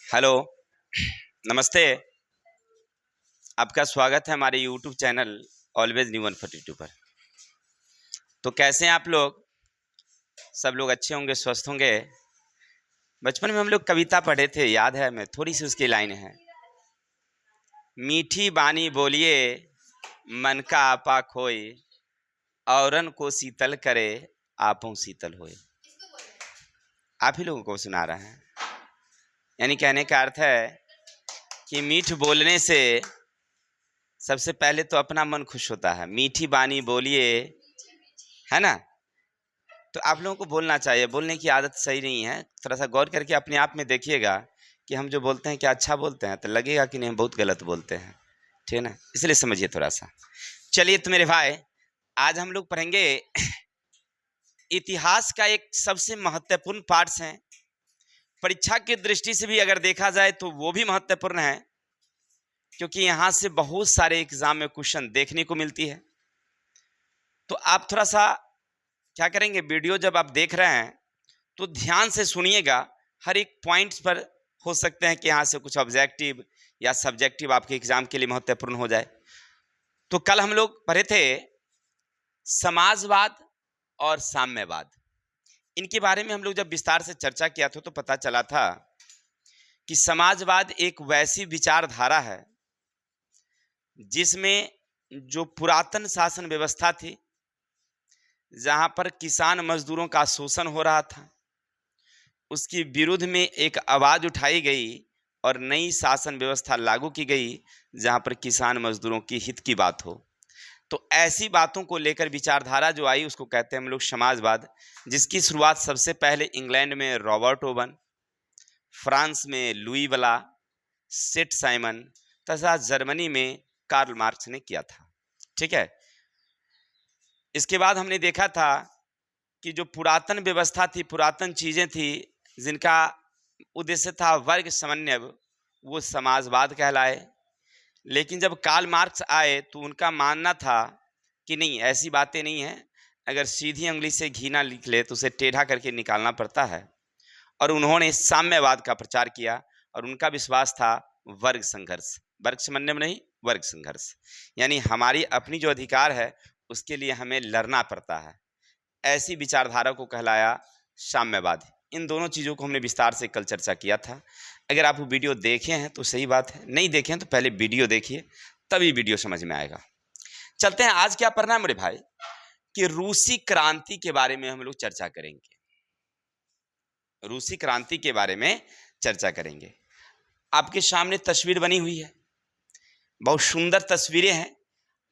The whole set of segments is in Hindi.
हेलो, नमस्ते। आपका स्वागत है हमारे यूट्यूब चैनल ऑलवेज न्यू 142 पर। तो कैसे हैं आप लोग? सब लोग अच्छे होंगे, स्वस्थ होंगे। बचपन में हम लोग कविता पढ़े थे, याद है हमें? थोड़ी सी उसकी लाइन है। मीठी बानी बोलिए मन का आपा खोए, औरन को शीतल करे आपों शीतल होए। आप ही लोगों को सुना रहे हैं। यानी कहने का अर्थ है कि मीठ बोलने से सबसे पहले तो अपना मन खुश होता है। मीठी बानी बोलिए, है ना? तो आप लोगों को बोलना चाहिए। बोलने की आदत सही नहीं है। थोड़ा सा गौर करके अपने आप में देखिएगा कि हम जो बोलते हैं क्या अच्छा बोलते हैं, तो लगेगा कि नहीं हम बहुत गलत बोलते हैं। ठीक है ना? इसलिए समझिए थोड़ा सा। चलिए तो मेरे भाई, आज हम लोग पढ़ेंगे इतिहास का एक सबसे महत्वपूर्ण पार्ट है। परीक्षा की दृष्टि से भी अगर देखा जाए तो वो भी महत्वपूर्ण है, क्योंकि यहाँ से बहुत सारे एग्जाम में क्वेश्चन देखने को मिलती है। तो आप थोड़ा सा क्या करेंगे, वीडियो जब आप देख रहे हैं तो ध्यान से सुनिएगा। हर एक पॉइंट्स पर हो सकते हैं कि यहाँ से कुछ ऑब्जेक्टिव या सब्जेक्टिव आपके एग्जाम के लिए महत्वपूर्ण हो जाए। तो कल हम लोग पढ़े थे समाजवाद और साम्यवाद। इनके बारे में हम लोग जब विस्तार से चर्चा किया था तो पता चला था कि समाजवाद एक वैसी विचारधारा है जिसमें जो पुरातन शासन व्यवस्था थी, जहां पर किसान मजदूरों का शोषण हो रहा था, उसकी विरुद्ध में एक आवाज उठाई गई और नई शासन व्यवस्था लागू की गई जहां पर किसान मजदूरों की हित की बात हो। तो ऐसी बातों को लेकर विचारधारा जो आई उसको कहते हैं हम लोग समाजवाद, जिसकी शुरुआत सबसे पहले इंग्लैंड में रॉबर्ट ओवन, फ्रांस में लुई वला, सेट साइमन तथा जर्मनी में कार्ल मार्क्स ने किया था। ठीक है। इसके बाद हमने देखा था कि जो पुरातन व्यवस्था थी, पुरातन चीजें थी, जिनका उद्देश्य था वर्ग समन्वय, वो समाजवाद कहलाए। लेकिन जब कार्ल मार्क्स आए तो उनका मानना था कि नहीं, ऐसी बातें नहीं है। अगर सीधी उंगली से घी ना निकले तो उसे टेढ़ा करके निकालना पड़ता है। और उन्होंने साम्यवाद का प्रचार किया और उनका विश्वास था वर्ग संघर्ष, वर्ग समन्वय नहीं, वर्ग संघर्ष। यानी हमारी अपनी जो अधिकार है उसके लिए हमें लड़ना पड़ता है। ऐसी विचारधारा को कहलाया साम्यवाद। इन दोनों चीज़ों को हमने विस्तार से कल चर्चा किया था। अगर आप वो वीडियो देखे हैं तो सही बात है, नहीं देखे हैं तो पहले वीडियो देखिए, तभी वीडियो समझ में आएगा। चलते हैं, आज क्या पढ़ना है मेरे भाई, कि रूसी क्रांति के बारे में हम लोग चर्चा करेंगे। रूसी क्रांति के बारे में चर्चा करेंगे। आपके सामने तस्वीर बनी हुई है, बहुत सुंदर तस्वीरें हैं।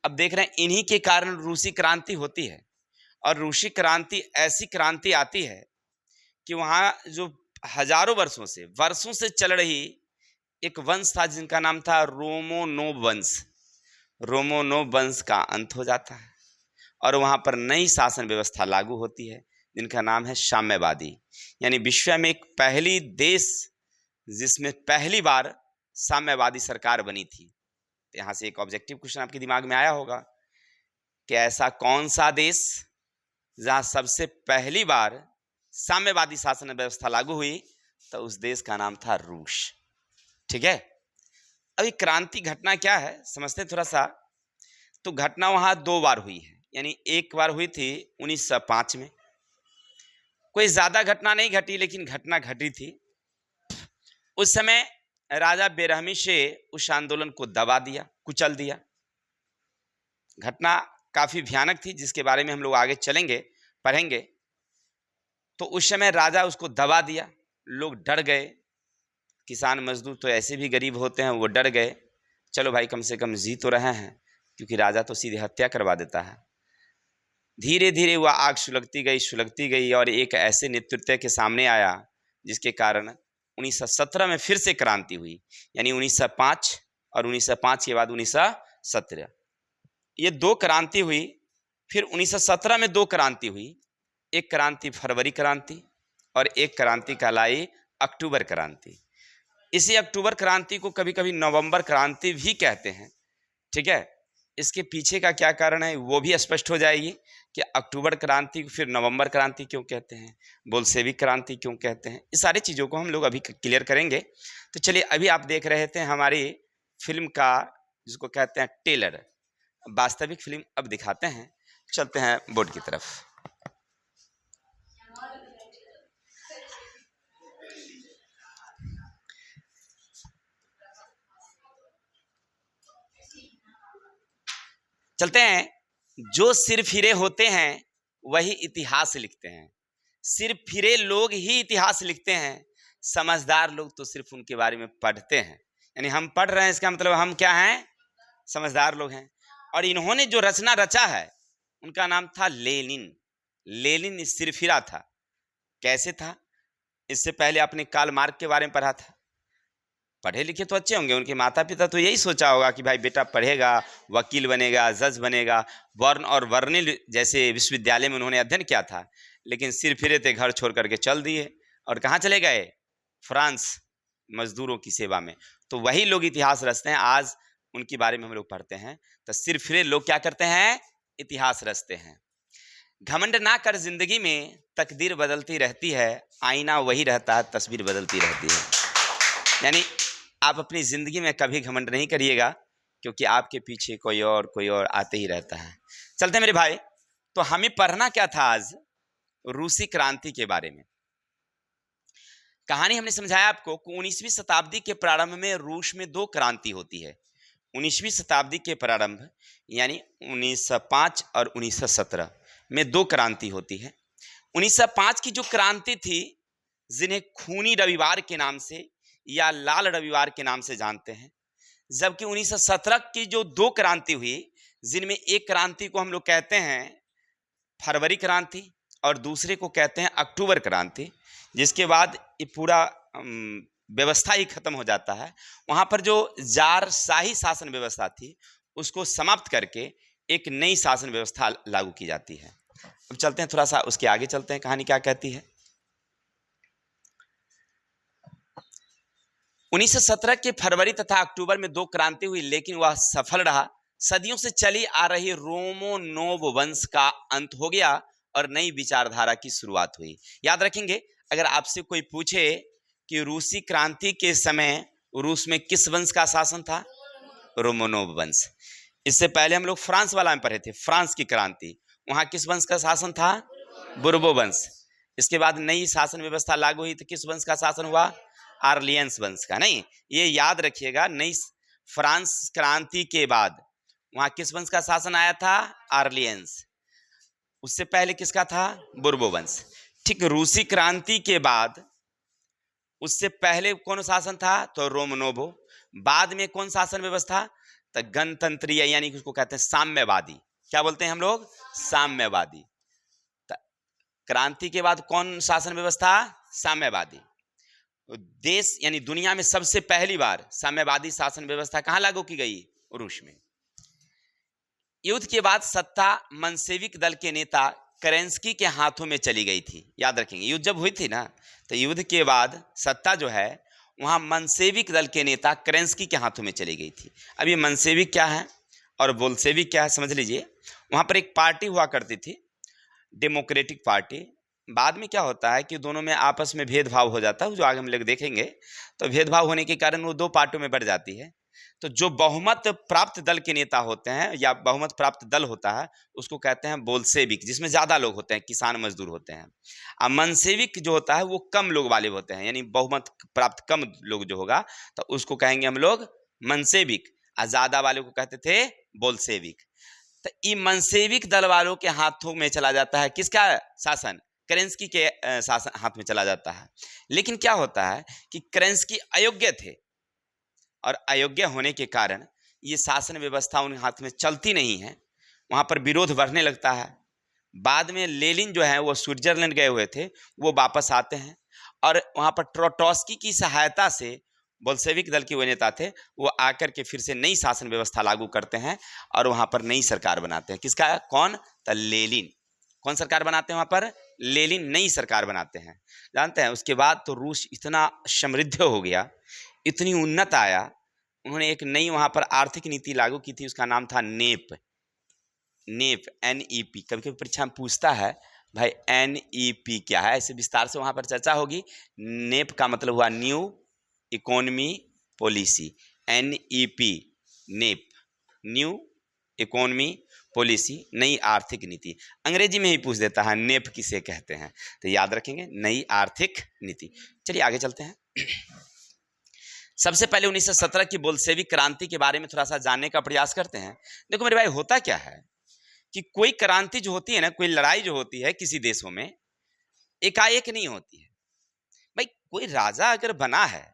अब देख रहे हैं इन्हीं के कारण रूसी क्रांति होती है। और रूसी क्रांति ऐसी क्रांति आती है कि वहां जो हजारों वर्षों से चल रही एक वंश था जिनका नाम था रोमनोव वंश। रोमनोव वंश का अंत हो जाता है और वहां पर नई शासन व्यवस्था लागू होती है जिनका नाम है साम्यवादी। यानी विश्व में एक पहली देश जिसमें पहली बार साम्यवादी सरकार बनी थी। तो यहां से एक ऑब्जेक्टिव क्वेश्चन आपके दिमाग में आया होगा कि ऐसा कौन सा देश जहां सबसे पहली बार साम्यवादी शासन व्यवस्था लागू हुई? तो उस देश का नाम था रूस। ठीक है। अभी क्रांति घटना क्या है समझते हैं थोड़ा सा। तो घटना वहां दो बार हुई है। यानी एक बार हुई थी 1905 में। कोई ज्यादा घटना नहीं घटी, लेकिन घटना घटी थी। उस समय राजा बेरहमी से उस आंदोलन को दबा दिया, कुचल दिया। घटना काफी भयानक थी जिसके बारे में हम लोग आगे चलेंगे, पढ़ेंगे। तो उस समय राजा उसको दबा दिया, लोग डर गए। किसान मजदूर तो ऐसे भी गरीब होते हैं, वो डर गए। चलो भाई कम से कम जी तो रहे हैं, क्योंकि राजा तो सीधे हत्या करवा देता है। धीरे धीरे वह आग सुलगती गई और एक ऐसे नेतृत्व के सामने आया जिसके कारण 1917 में फिर से क्रांति हुई। यानी 1905 और 1905 के बाद 1917, ये दो क्रांति हुई। फिर 1917 में दो क्रांति हुई। एक क्रांति फरवरी क्रांति और एक क्रांति कहलाई अक्टूबर क्रांति। इसी अक्टूबर क्रांति को कभी कभी नवंबर क्रांति भी कहते हैं। ठीक है। इसके पीछे का क्या कारण है वो भी स्पष्ट हो जाएगी कि अक्टूबर क्रांति फिर नवंबर क्रांति क्यों कहते हैं, बोल्शेविक क्रांति क्यों कहते हैं, इस सारी चीज़ों को हम लोग अभी क्लियर करेंगे। तो चलिए, अभी आप देख रहे थे हमारी फिल्म का जिसको कहते हैं टेलर, वास्तविक फिल्म अब दिखाते हैं। चलते हैं बोर्ड की तरफ। चलते हैं। जो सिरफिरे होते हैं वही इतिहास लिखते हैं। सिरफिरे लोग ही इतिहास लिखते हैं, समझदार लोग तो सिर्फ उनके बारे में पढ़ते हैं। यानी हम पढ़ रहे हैं, इसका मतलब हम क्या हैं, समझदार लोग हैं। और इन्होंने जो रचना रचा है उनका नाम था लेनिन। लेनिन सिरफिरा था। कैसे था? इससे पहले आपने कार्ल मार्क्स के बारे में पढ़ा था। पढ़े लिखे तो अच्छे होंगे, उनके माता पिता तो यही सोचा होगा कि भाई बेटा पढ़ेगा, वकील बनेगा, जज बनेगा। बर्न और वर्निल जैसे विश्वविद्यालय में उन्होंने अध्ययन किया था, लेकिन सिर फिरे थे, घर छोड़ करके चल दिए। और कहाँ चले गए? फ्रांस, मजदूरों की सेवा में। तो वही लोग इतिहास रचते हैं, आज उनके बारे में हम लोग पढ़ते हैं। तो सिर फिरे लोग क्या करते हैं? इतिहास रचते हैं। घमंड ना कर, जिंदगी में तकदीर बदलती रहती है, आईना वही रहता है, तस्वीर बदलती रहती है। यानी आप अपनी ज़िंदगी में कभी घमंड नहीं करिएगा, क्योंकि आपके पीछे कोई और आते ही रहता है। चलते मेरे भाई, तो हमें पढ़ना क्या था आज? रूसी क्रांति के बारे में। कहानी हमने समझाया आपको कि 19वीं शताब्दी के प्रारंभ में रूस में दो क्रांति होती है। 19वीं शताब्दी के प्रारंभ यानी 1905 और 1917 में दो क्रांति होती है। 1905 की जो क्रांति थी, जिन्हें खूनी रविवार के नाम से या लाल रविवार के नाम से जानते हैं, जबकि 1917 की जो दो क्रांति हुई, जिनमें एक क्रांति को हम लोग कहते हैं फरवरी क्रांति और दूसरे को कहते हैं अक्टूबर क्रांति, जिसके बाद ये पूरा व्यवस्था ही खत्म हो जाता है। वहाँ पर जो जारशाही शासन व्यवस्था थी उसको समाप्त करके एक नई शासन व्यवस्था लागू की जाती है। अब चलते हैं, थोड़ा सा उसके आगे चलते हैं, कहानी क्या कहती है। 1917 के फरवरी तथा अक्टूबर में दो क्रांति हुई, लेकिन वह सफल रहा। सदियों से चली आ रही रोमनोव वंश का अंत हो गया और नई विचारधारा की शुरुआत हुई। याद रखेंगे, अगर आपसे कोई पूछे कि रूसी क्रांति के समय रूस में किस वंश का शासन था? रोमनोव वंश। इससे पहले हम लोग फ्रांस वाला में पढ़े थे, फ्रांस की क्रांति, वहां किस वंश का शासन था? बुर्बो वंश। इसके बाद नई शासन व्यवस्था लागू हुई तो किस वंश का शासन हुआ? आर्लियंस वंश का। नहीं, ये याद रखिएगा, नई फ्रांस क्रांति के बाद वहां किस वंश का शासन आया था? आर्लियंस। उससे पहले किसका था? बुर्बो वंश। ठीक, रूसी क्रांति के बाद उससे पहले कौन शासन था? तो रोमनोवो। बाद में कौन शासन व्यवस्था? तो गणतंत्रीय, यानी उसको कहते हैं साम्यवादी। क्या बोलते हैं हम लोग? साम्यवादी। क्रांति के बाद कौन शासन व्यवस्था? साम्यवादी। देश यानी दुनिया में सबसे पहली बार साम्यवादी शासन व्यवस्था कहां लागू की गई? रूस में। युद्ध के बाद सत्ता मंसेविक दल के नेता केरेंस्की के हाथों में चली गई थी। याद रखेंगे, युद्ध जब हुई थी ना, तो युद्ध के बाद सत्ता जो है वहां मंसेविक दल के नेता केरेंस्की के हाथों में चली गई थी। अब ये मंसेविक क्या है और बोल्शेविक क्या है, समझ लीजिए। वहां पर एक पार्टी हुआ करती थी, डेमोक्रेटिक पार्टी। बाद में क्या होता है कि दोनों में आपस में भेदभाव हो जाता है, जो आगे हम लोग देखेंगे। तो भेदभाव होने के कारण वो दो पार्टियों में बढ़ जाती है। तो जो बहुमत प्राप्त दल के नेता होते हैं या बहुमत प्राप्त दल होता है उसको कहते हैं बोल्शेविक, जिसमें ज्यादा लोग होते हैं, किसान मजदूर होते हैं। और मंसेविक जो होता है वो कम लोग वाले होते हैं, यानी बहुमत प्राप्त कम लोग जो होगा तो उसको कहेंगे हम लोग मंसेविक, और ज्यादा वाले को कहते थे बोल्शेविक। तो ये मंसेविक दल वालों के हाथों में चला जाता है किसका शासन? केरेंस्की के शासन हाथ में चला जाता है। लेकिन क्या होता है कि केरेंस्की अयोग्य थे और अयोग्य होने के कारण ये शासन व्यवस्था उनके हाथ में चलती नहीं है। वहाँ पर विरोध बढ़ने लगता है। बाद में लेनिन जो है वो स्विट्जरलैंड गए हुए थे, वो वापस आते हैं और वहाँ पर ट्रोट्स्की की सहायता से बोल्शेविक दल के वो नेता थे, वो आकर के फिर से नई शासन व्यवस्था लागू करते हैं और वहाँ पर नई सरकार बनाते हैं। किसका? कौन? तो लेनिन। कौन सरकार बनाते हैं वहाँ पर? लेनिन नई सरकार बनाते हैं। जानते हैं, उसके बाद तो रूस इतना समृद्ध हो गया, इतनी उन्नत आया, उन्होंने एक नई वहाँ पर आर्थिक नीति लागू की थी, उसका नाम था नेप। नेप, NEP, कभी कभी परीक्षा में पूछता है भाई NEP क्या है, ऐसे विस्तार से वहां पर चर्चा होगी। नेप का मतलब हुआ new economy policy, NEP, NEP, new economy policy, नई आर्थिक नीति। अंग्रेजी में ही पूछ देता है नेप किसे कहते हैं, तो याद रखेंगे नई आर्थिक नीति। चलिए आगे चलते हैं। सबसे पहले 1917 की बोल्शेविक क्रांति के बारे में थोड़ा सा जानने का प्रयास करते हैं। देखो मेरे भाई, होता क्या है कि कोई क्रांति जो होती है ना, कोई लड़ाई जो होती है किसी देशों में, एकाएक नहीं होती है। भाई कोई राजा अगर बना है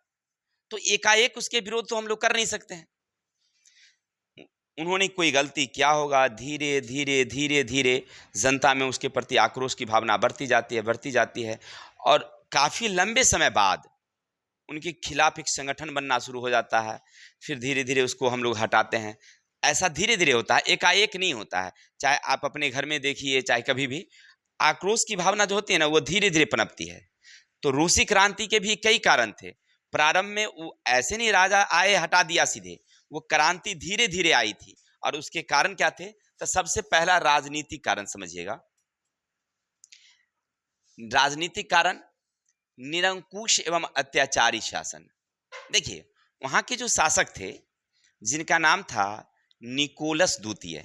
तो एकाएक उसके विरोध तो हम लोग कर नहीं सकते हैं। उन्होंने कोई गलती किया होगा, धीरे धीरे धीरे धीरे जनता में उसके प्रति आक्रोश की भावना बढ़ती जाती है और काफ़ी लंबे समय बाद उनके खिलाफ एक संगठन बनना शुरू हो जाता है। फिर धीरे धीरे उसको हम लोग हटाते हैं। ऐसा धीरे धीरे होता है, एकाएक नहीं होता है। चाहे आप अपने घर में देखिए, चाहे कभी भी आक्रोश की भावना जो होती है ना, वो धीरे धीरे पनपती है। तो रूसी क्रांति के भी कई कारण थे। प्रारंभ में वो ऐसे नहीं राजा आए हटा दिया सीधे, वो क्रांति धीरे धीरे आई थी। और उसके कारण क्या थे, तो सबसे पहला राजनीतिक कारण समझिएगा। राजनीतिक कारण निरंकुश एवं अत्याचारी शासन। देखिए वहां के जो शासक थे जिनका नाम था निकोलस द्वितीय,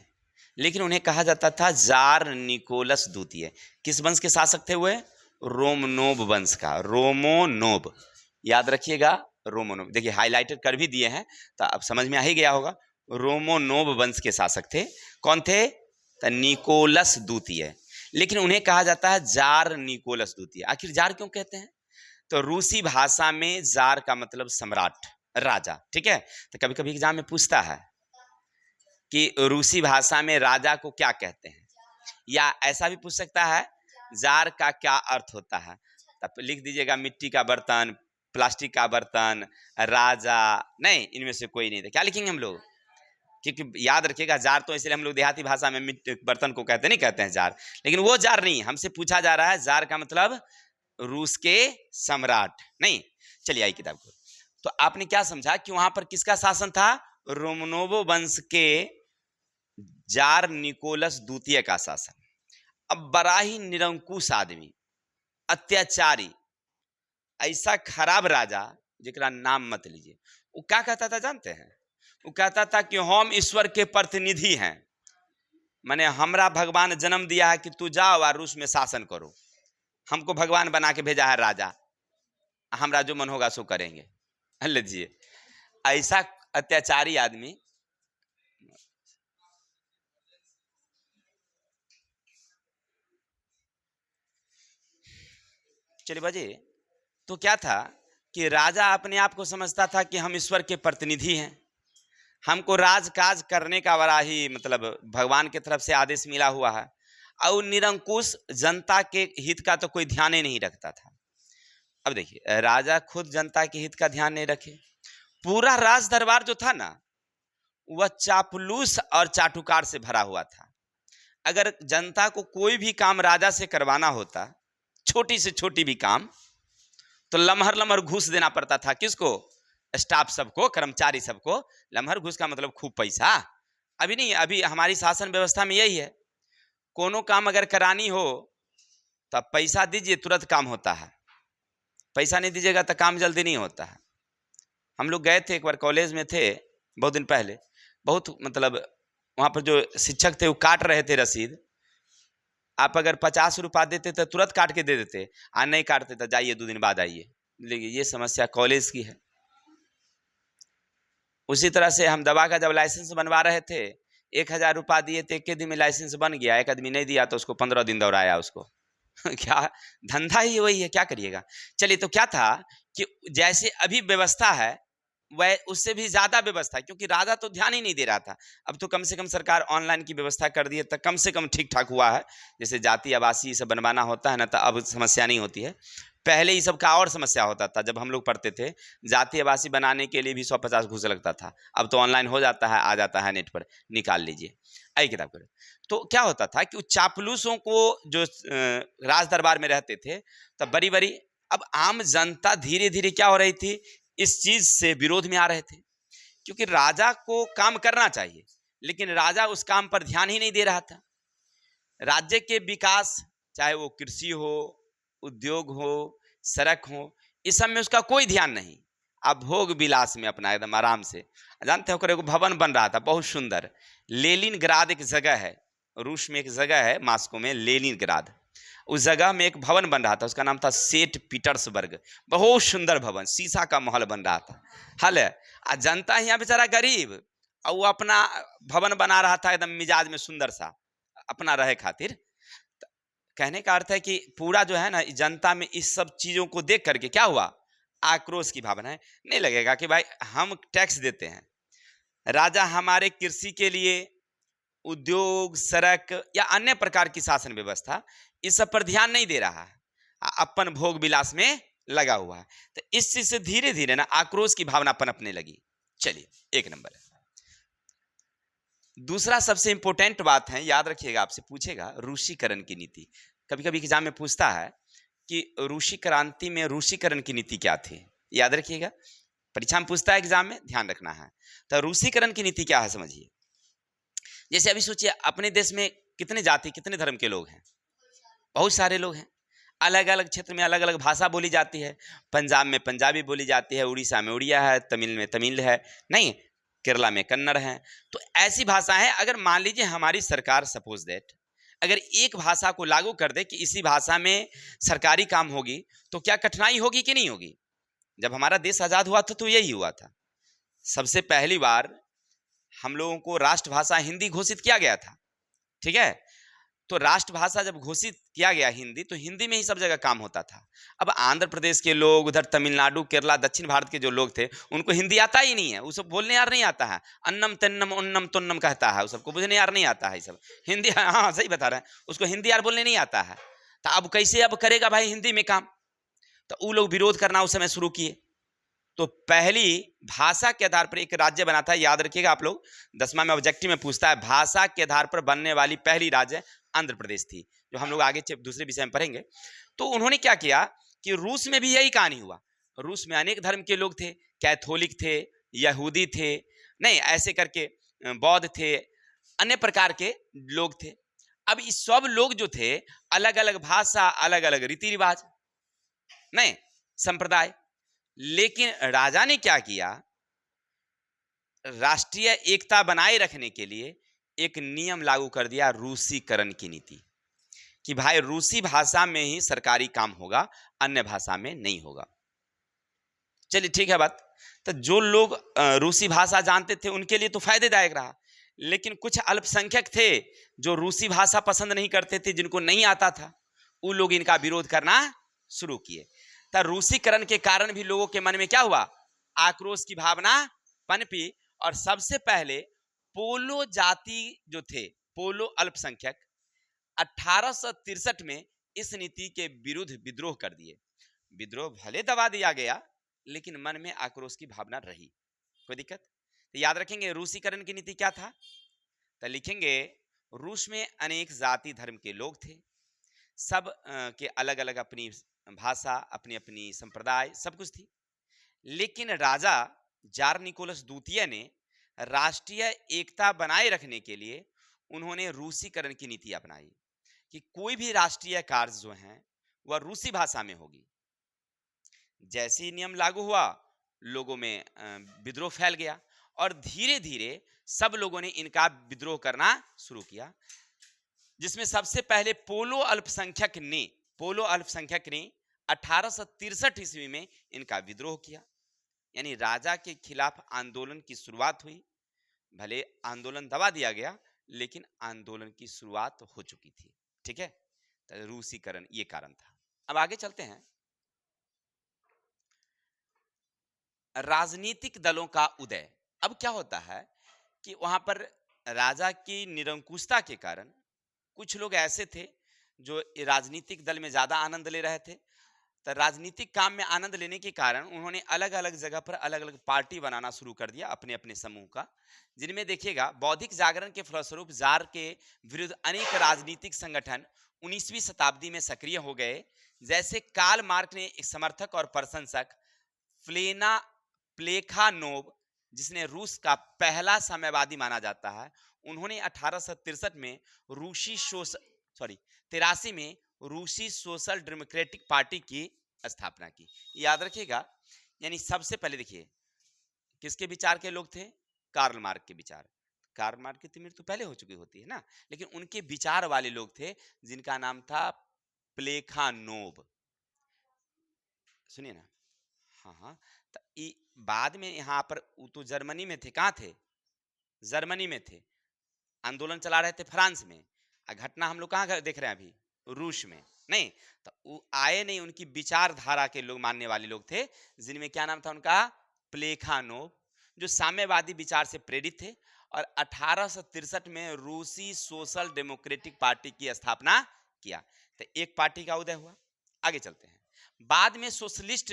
लेकिन उन्हें कहा जाता था जार निकोलस द्वितीय। किस वंश के शासक थे वे? रोमनोव वंश का, रोमोनोव, याद रखिएगा रोमोनोव। देखिए हाईलाइटेड कर भी दिए हैं तो अब समझ में आ ही गया होगा। रोमोनोव वंश के शासक थे। कौन थे? तो निकोलस द्वितीय, लेकिन उन्हें कहा जाता है जार निकोलस द्वितीय। आखिर जार क्यों कहते हैं? तो रूसी भाषा में जार का मतलब सम्राट, राजा, ठीक है। तो कभी कभी एग्जाम में पूछता है कि रूसी भाषा में राजा को क्या कहते हैं, या ऐसा भी पूछ सकता है जार का क्या अर्थ होता है। तब लिख दीजिएगा मिट्टी का बर्तन, प्लास्टिक का बर्तन, राजा। नहीं, इनमें से कोई नहीं था। क्या लिखेंगे हम लोग? क्योंकि याद रखिएगा जार तो इसलिए हम लोग देहाती भाषा में मिट्टी बर्तन को कहते नहीं, कहते हैं जार, लेकिन वो जार नहीं। हमसे पूछा जा रहा है जार का मतलब रूस के सम्राट नहीं। चलिए आई किताब को। तो आपने क्या समझा कि वहां पर किसका शासन था? रोमनोव वंश के जार निकोलस द्वितीय का शासन। अब बड़ा ही निरंकुश आदमी, अत्याचारी, ऐसा खराब राजा जिसका नाम मत लीजिए। वो क्या कहता था जानते हैं? वो कहता था कि हम ईश्वर के प्रतिनिधि हैं, माने हमरा भगवान जन्म दिया है कि तू जाओ और रूस में शासन करो। हमको भगवान बना के भेजा है राजा, हमरा जो मन होगा सो करेंगे। लीजिए ऐसा अत्याचारी आदमी। चलिए बजे। तो क्या था कि राजा अपने आप को समझता था कि हम ईश्वर के प्रतिनिधि हैं, हमको राजकाज करने का बड़ा ही मतलब भगवान की तरफ से आदेश मिला हुआ है। और निरंकुश जनता के हित का तो कोई ध्यान ही नहीं रखता था। अब देखिए राजा खुद जनता के हित का ध्यान नहीं रखे। पूरा राज दरबार जो था ना, वह चापलूस और चाटुकार से भरा हुआ था। अगर जनता को कोई भी काम राजा से करवाना होता, छोटी से छोटी भी काम, तो लम्हर लम्हर घूस देना पड़ता था। किसको? स्टाफ सबको, कर्मचारी सबको। लम्हर घूस का मतलब खूब पैसा। अभी नहीं, अभी हमारी शासन व्यवस्था में यही है, कोनो काम अगर करानी हो तो पैसा दीजिए तुरंत काम होता है, पैसा नहीं दीजिएगा तो काम जल्दी नहीं होता है। हम लोग गए थे एक बार, कॉलेज में थे बहुत दिन पहले, बहुत मतलब वहाँ पर जो शिक्षक थे वो काट रहे थे रसीद। आप अगर 50 रुपया देते तो तुरंत काट के दे देते, आ नहीं काटते तो जाइए 2 दिन बाद आइए। लेकिन ये समस्या कॉलेज की है। उसी तरह से हम दवा का जब लाइसेंस बनवा रहे थे, 1000 रुपया दिए थे, एक दिन में लाइसेंस बन गया। एक आदमी नहीं दिया तो उसको 15 दिन दौड़ाया उसको। क्या धंधा ही वही है, क्या करिएगा। चलिए तो क्या था कि जैसे अभी व्यवस्था है वह उससे भी ज्यादा व्यवस्था, क्योंकि राजा तो ध्यान ही नहीं दे रहा था। अब तो कम से कम सरकार ऑनलाइन की व्यवस्था कर दी है, तो कम से कम ठीक ठाक हुआ है। जैसे जाति आवासीय ये सब बनवाना होता है ना, तो अब समस्या नहीं होती है। पहले ये सब का और समस्या होता था। जब हम लोग पढ़ते थे, जाति आवासीय बनाने के लिए भी 150 घूस लगता था। अब तो ऑनलाइन हो जाता है, आ जाता है नेट पर, निकाल लीजिए। आई किताब करें। तो क्या होता था कि चापलूसों को जो राज दरबार में रहते थे, तब बड़ी बड़ी, अब आम जनता धीरे धीरे क्या हो रही थी, इस चीज से विरोध में आ रहे थे। क्योंकि राजा को काम करना चाहिए, लेकिन राजा उस काम पर ध्यान ही नहीं दे रहा था। राज्य के विकास, चाहे वो कृषि हो, उद्योग हो, सड़क हो, इस सब में उसका कोई ध्यान नहीं। आप भोग विलास में अपना एकदम आराम से, जानते हो एगो भवन बन रहा था बहुत सुंदर, लेनिनग्राद एक जगह है, रूस में एक जगह है मास्को में लेनिनग्राद, उस जगह में एक भवन बन रहा था, उसका नाम था सेंट पीटर्सबर्ग। बहुत सुंदर भवन, शीशा का महल बन रहा था। हल आ जनता यहाँ बेचारा गरीब, और वो अपना भवन बना रहा था एकदम मिजाज में सुंदर सा अपना रहे खातिर। कहने का अर्थ है कि पूरा जो है ना जनता में इस सब चीजों को देख करके क्या हुआ, आक्रोश की भावना है। नहीं लगेगा कि भाई हम टैक्स देते हैं, राजा हमारे कृषि के लिए, उद्योग, सड़क या अन्य प्रकार की शासन व्यवस्था, इस सब पर ध्यान नहीं दे रहा है, अपन भोग विलास में लगा हुआ है। तो इस चीज से धीरे धीरे ना आक्रोश की भावना पनपने लगी। चलिए, एक नंबर है। दूसरा सबसे इंपॉर्टेंट बात है, याद रखिएगा, आपसे पूछेगा रूसीकरण की नीति। कभी कभी एग्जाम में पूछता है कि रूसी क्रांति में रूसीकरण की नीति क्या थी, याद रखिएगा, परीक्षा में पूछता है, एग्जाम में ध्यान रखना है। तो रूसीकरण की नीति क्या है समझिए। जैसे अभी सोचिए, अपने देश में कितने जाति, कितने धर्म के लोग हैं, बहुत सारे लोग हैं। अलग अलग क्षेत्र में अलग अलग भाषा बोली जाती है। पंजाब में पंजाबी बोली जाती है, उड़ीसा में उड़िया है, तमिल में तमिल है, नहीं, केरला में कन्नड़ है। तो ऐसी भाषा है, अगर मान लीजिए हमारी सरकार सपोज दैट अगर एक भाषा को लागू कर दे कि इसी भाषा में सरकारी काम होगी, तो क्या कठिनाई होगी कि नहीं होगी। जब हमारा देश आजाद हुआ था तो यही हुआ था, सबसे पहली बार हम लोगों को राष्ट्रभाषा हिंदी घोषित किया गया था, ठीक है। तो राष्ट्रभाषा जब घोषित किया गया हिंदी, तो हिंदी में ही सब जगह काम होता था। अब आंध्र प्रदेश के लोग, उधर तमिलनाडु, केरला, दक्षिण भारत के जो लोग थे, उनको हिंदी आता ही नहीं है, वो सब बोलने यार नहीं आता है, अन्नम तन्नम उन्नम तुन्नम कहता है, वो सबको बुझने यार नहीं आता है, सब हिंदी, हाँ सही बता रहे हैं, उसको हिंदी यार बोलने नहीं आता है। तो अब कैसे अब करेगा भाई हिंदी में काम, तो वो लोग विरोध करना उस समय शुरू किए। तो पहली भाषा के आधार पर एक राज्य बना था, याद रखिएगा आप लोग, 10वां में ऑब्जेक्टिव में पूछता है, भाषा के आधार पर बनने वाली पहली राज्य आंध्र प्रदेश थी, जो हम लोग आगे दूसरे विषय में पढ़ेंगे। तो उन्होंने क्या किया कि रूस में भी यही कहानी हुआ। रूस में अनेक धर्म के लोग थे, कैथोलिक थे, यहूदी थे, नहीं ऐसे करके बौद्ध थे, अन्य प्रकार के लोग थे। अब इस सब लोग जो थे, अलग अलग भाषा, अलग अलग रीति रिवाज, नहीं संप्रदाय, लेकिन राजा ने क्या किया, राष्ट्रीय एकता बनाए रखने के लिए एक नियम लागू कर दिया, रूसीकरण की नीति, कि भाई रूसी भाषा में ही सरकारी काम होगा, अन्य भाषा में नहीं होगा। चलिए ठीक है बात। तो जो लोग रूसी भाषा जानते थे उनके लिए तो फायदेदायक रहा, लेकिन कुछ अल्पसंख्यक थे जो रूसी भाषा पसंद नहीं करते थे, जिनको नहीं आता था, वो लोग इनका विरोध करना शुरू किए। तो रूसीकरण के कारण भी लोगों के मन में क्या हुआ, आक्रोश की भावना पनपी। और सबसे पहले पोलो जाति जो थे, पोलो अल्पसंख्यक, 1863 में इस नीति के विरुद्ध विद्रोह कर दिए। विद्रोह भले दबा दिया गया, लेकिन मन में आक्रोश की भावना रही। कोई दिक्कत? तो याद रखेंगे रूसीकरण की नीति क्या था। तो लिखेंगे, रूस में अनेक जाति धर्म के लोग थे, सब के अलग अलग अपनी भाषा, अपनी अपनी संप्रदाय, सब कुछ थी। लेकिन राजा जार निकोलस द्वितीय ने राष्ट्रीय एकता बनाए रखने के लिए उन्होंने रूसीकरण की नीति अपनाई, कि कोई भी राष्ट्रीय कार्य जो है वह रूसी भाषा में होगी। जैसे ही नियम लागू हुआ, लोगों में विद्रोह फैल गया, और धीरे धीरे सब लोगों ने इनका विद्रोह करना शुरू किया, जिसमें सबसे पहले पोलो अल्पसंख्यक ने 1863 ईस्वी में इनका विद्रोह किया। यानी राजा के खिलाफ आंदोलन की शुरुआत हुई। भले आंदोलन दबा दिया गया, लेकिन आंदोलन की शुरुआत हो चुकी थी, ठीक है। तो रूसीकरण ये कारण था। अब आगे चलते हैं। राजनीतिक दलों का उदय। अब क्या होता है कि वहां पर राजा की निरंकुशता के कारण कुछ लोग ऐसे थे जो राजनीतिक दल में ज्यादा आनंद ले रहे थे। तो राजनीतिक काम में आनंद लेने के कारण उन्होंने अलग अलग जगह पर अलग अलग पार्टी बनाना शुरू कर दिया अपने अपने समूह का, जिनमें देखिएगा बौद्धिक जागरण के फलस्वरूप जार के विरुद्ध अनेक राजनीतिक संगठन 19वीं शताब्दी में सक्रिय हो गए। जैसे कार्ल मार्क्स ने एक समर्थक और प्रशंसक प्लेखानोव, जिसने रूस का पहला साम्यवादी माना जाता है, उन्होंने 1863 में रूसी सोशल 83 में रूसी सोशल डेमोक्रेटिक पार्टी की स्थापना की। याद रखिएगा, यानी सबसे पहले देखिए किसके विचार के लोग थे? कार्ल मार्क्स के विचार। कार्ल मार्क्स की तो मृत्यु पहले हो चुकी होती है ना, लेकिन उनके विचार वाले लोग थे जिनका नाम था प्लेखानोव। सुनिए ना, हाँ हाँ। तो बाद में यहाँ पर वो तो जर्मनी में थे, कहाँ थे? जर्मनी में थे। आंदोलन चला रहे थे फ्रांस में, घटना हम लोग कहाँ देख रहे हैं अभी? रूस में। नहीं, तो वो आए नहीं, उनकी विचारधारा के लोग मानने वाले लोग थे, जिनमें क्या नाम था उनका? प्लेखानोव, जो साम्यवादी विचार से प्रेरित थे और 1863 में रूसी सोशल डेमोक्रेटिक पार्टी की स्थापना किया। तो एक पार्टी का उदय हुआ। आगे चलते हैं। बाद में सोशलिस्ट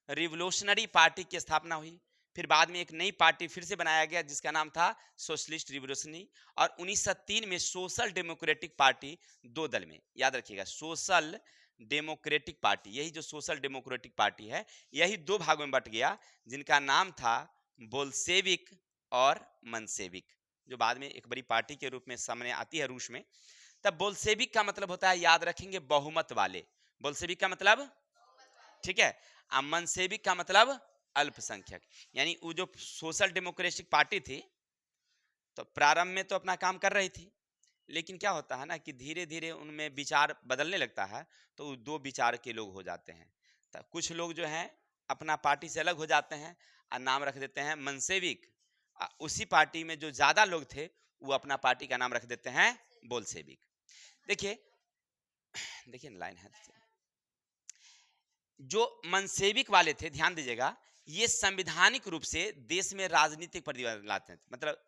रिवोल्यूशनरी पार्टी की स्थापना हुई। फिर बाद में एक नई पार्टी फिर से बनाया गया जिसका नाम था सोशलिस्ट रिवोल्यूशनरी, और 1903 में सोशल डेमोक्रेटिक पार्टी, दो दल में, याद रखिएगा, सोशल डेमोक्रेटिक पार्टी, यही जो सोशल डेमोक्रेटिक पार्टी है यही दो भागों में बट गया, जिनका नाम था बोल्शेविक और मनसेविक, जो बाद में एक बड़ी पार्टी के रूप में सामने आती है रूस में। तब बोल्शेविक का मतलब होता है, याद रखेंगे, बहुमत वाले। बोल्शेविक का मतलब, ठीक है। मनसेविक का मतलब अल्पसंख्यक। यानी वो जो सोशल डेमोक्रेटिक पार्टी थी तो प्रारंभ में तो अपना काम कर रही थी, लेकिन क्या होता है ना कि धीरे धीरे उनमें विचार बदलने लगता है, तो दो विचार के लोग हो जाते हैं। तो कुछ लोग जो हैं अपना पार्टी से अलग हो जाते हैं और नाम रख देते हैं मनसेविक। उसी पार्टी में जो ज्यादा लोग थे वो अपना पार्टी का नाम रख देते हैं बोल्शेविक। देखिए देखिए लाइन है, जो मनसेविक वाले थे, ध्यान दीजिएगा, ये संवैधानिक रूप से देश में राजनीतिक परिवर्तन लाते हैं। मतलब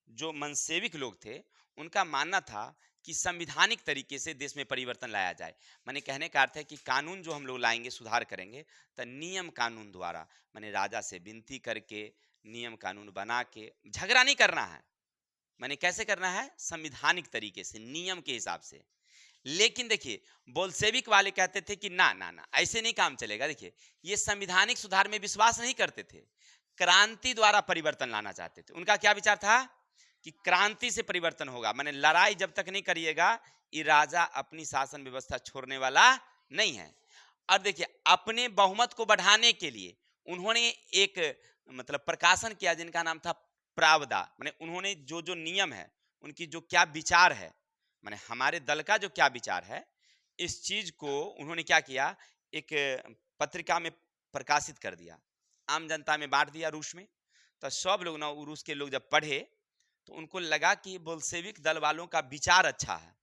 जो मनसेविक लोग थे उनका मानना था कि संवैधानिक तरीके से देश में परिवर्तन लाया जाए। माने कहने का अर्थ है कि कानून जो हम लोग लाएंगे, सुधार करेंगे, तो नियम कानून द्वारा, माने राजा से विनती करके नियम कानून बना के, झगड़ा नहीं करना है। माने कैसे करना है? संवैधानिक तरीके से, नियम के हिसाब से। लेकिन देखिए बोल्शेविक वाले कहते थे कि ना ना ना, ऐसे नहीं काम चलेगा। देखिए ये संवैधानिक सुधार में विश्वास नहीं करते थे, क्रांति द्वारा परिवर्तन लाना चाहते थे। उनका क्या विचार था कि क्रांति से परिवर्तन होगा, माने लड़ाई जब तक नहीं करिएगा ये राजा अपनी शासन व्यवस्था छोड़ने वाला नहीं है। और देखिए अपने बहुमत को बढ़ाने के लिए उन्होंने एक मतलब प्रकाशन किया जिनका नाम था प्रावदा। माने उन्होंने जो जो नियम है, उनकी जो क्या विचार है, माने हमारे दल का जो क्या विचार है, इस चीज को उन्होंने क्या किया, एक पत्रिका में प्रकाशित कर दिया, आम जनता में बांट दिया रूस में। तो सब लोग ना, रूस के लोग जब पढ़े तो उनको लगा कि बोल्शेविक दल वालों का विचार अच्छा है,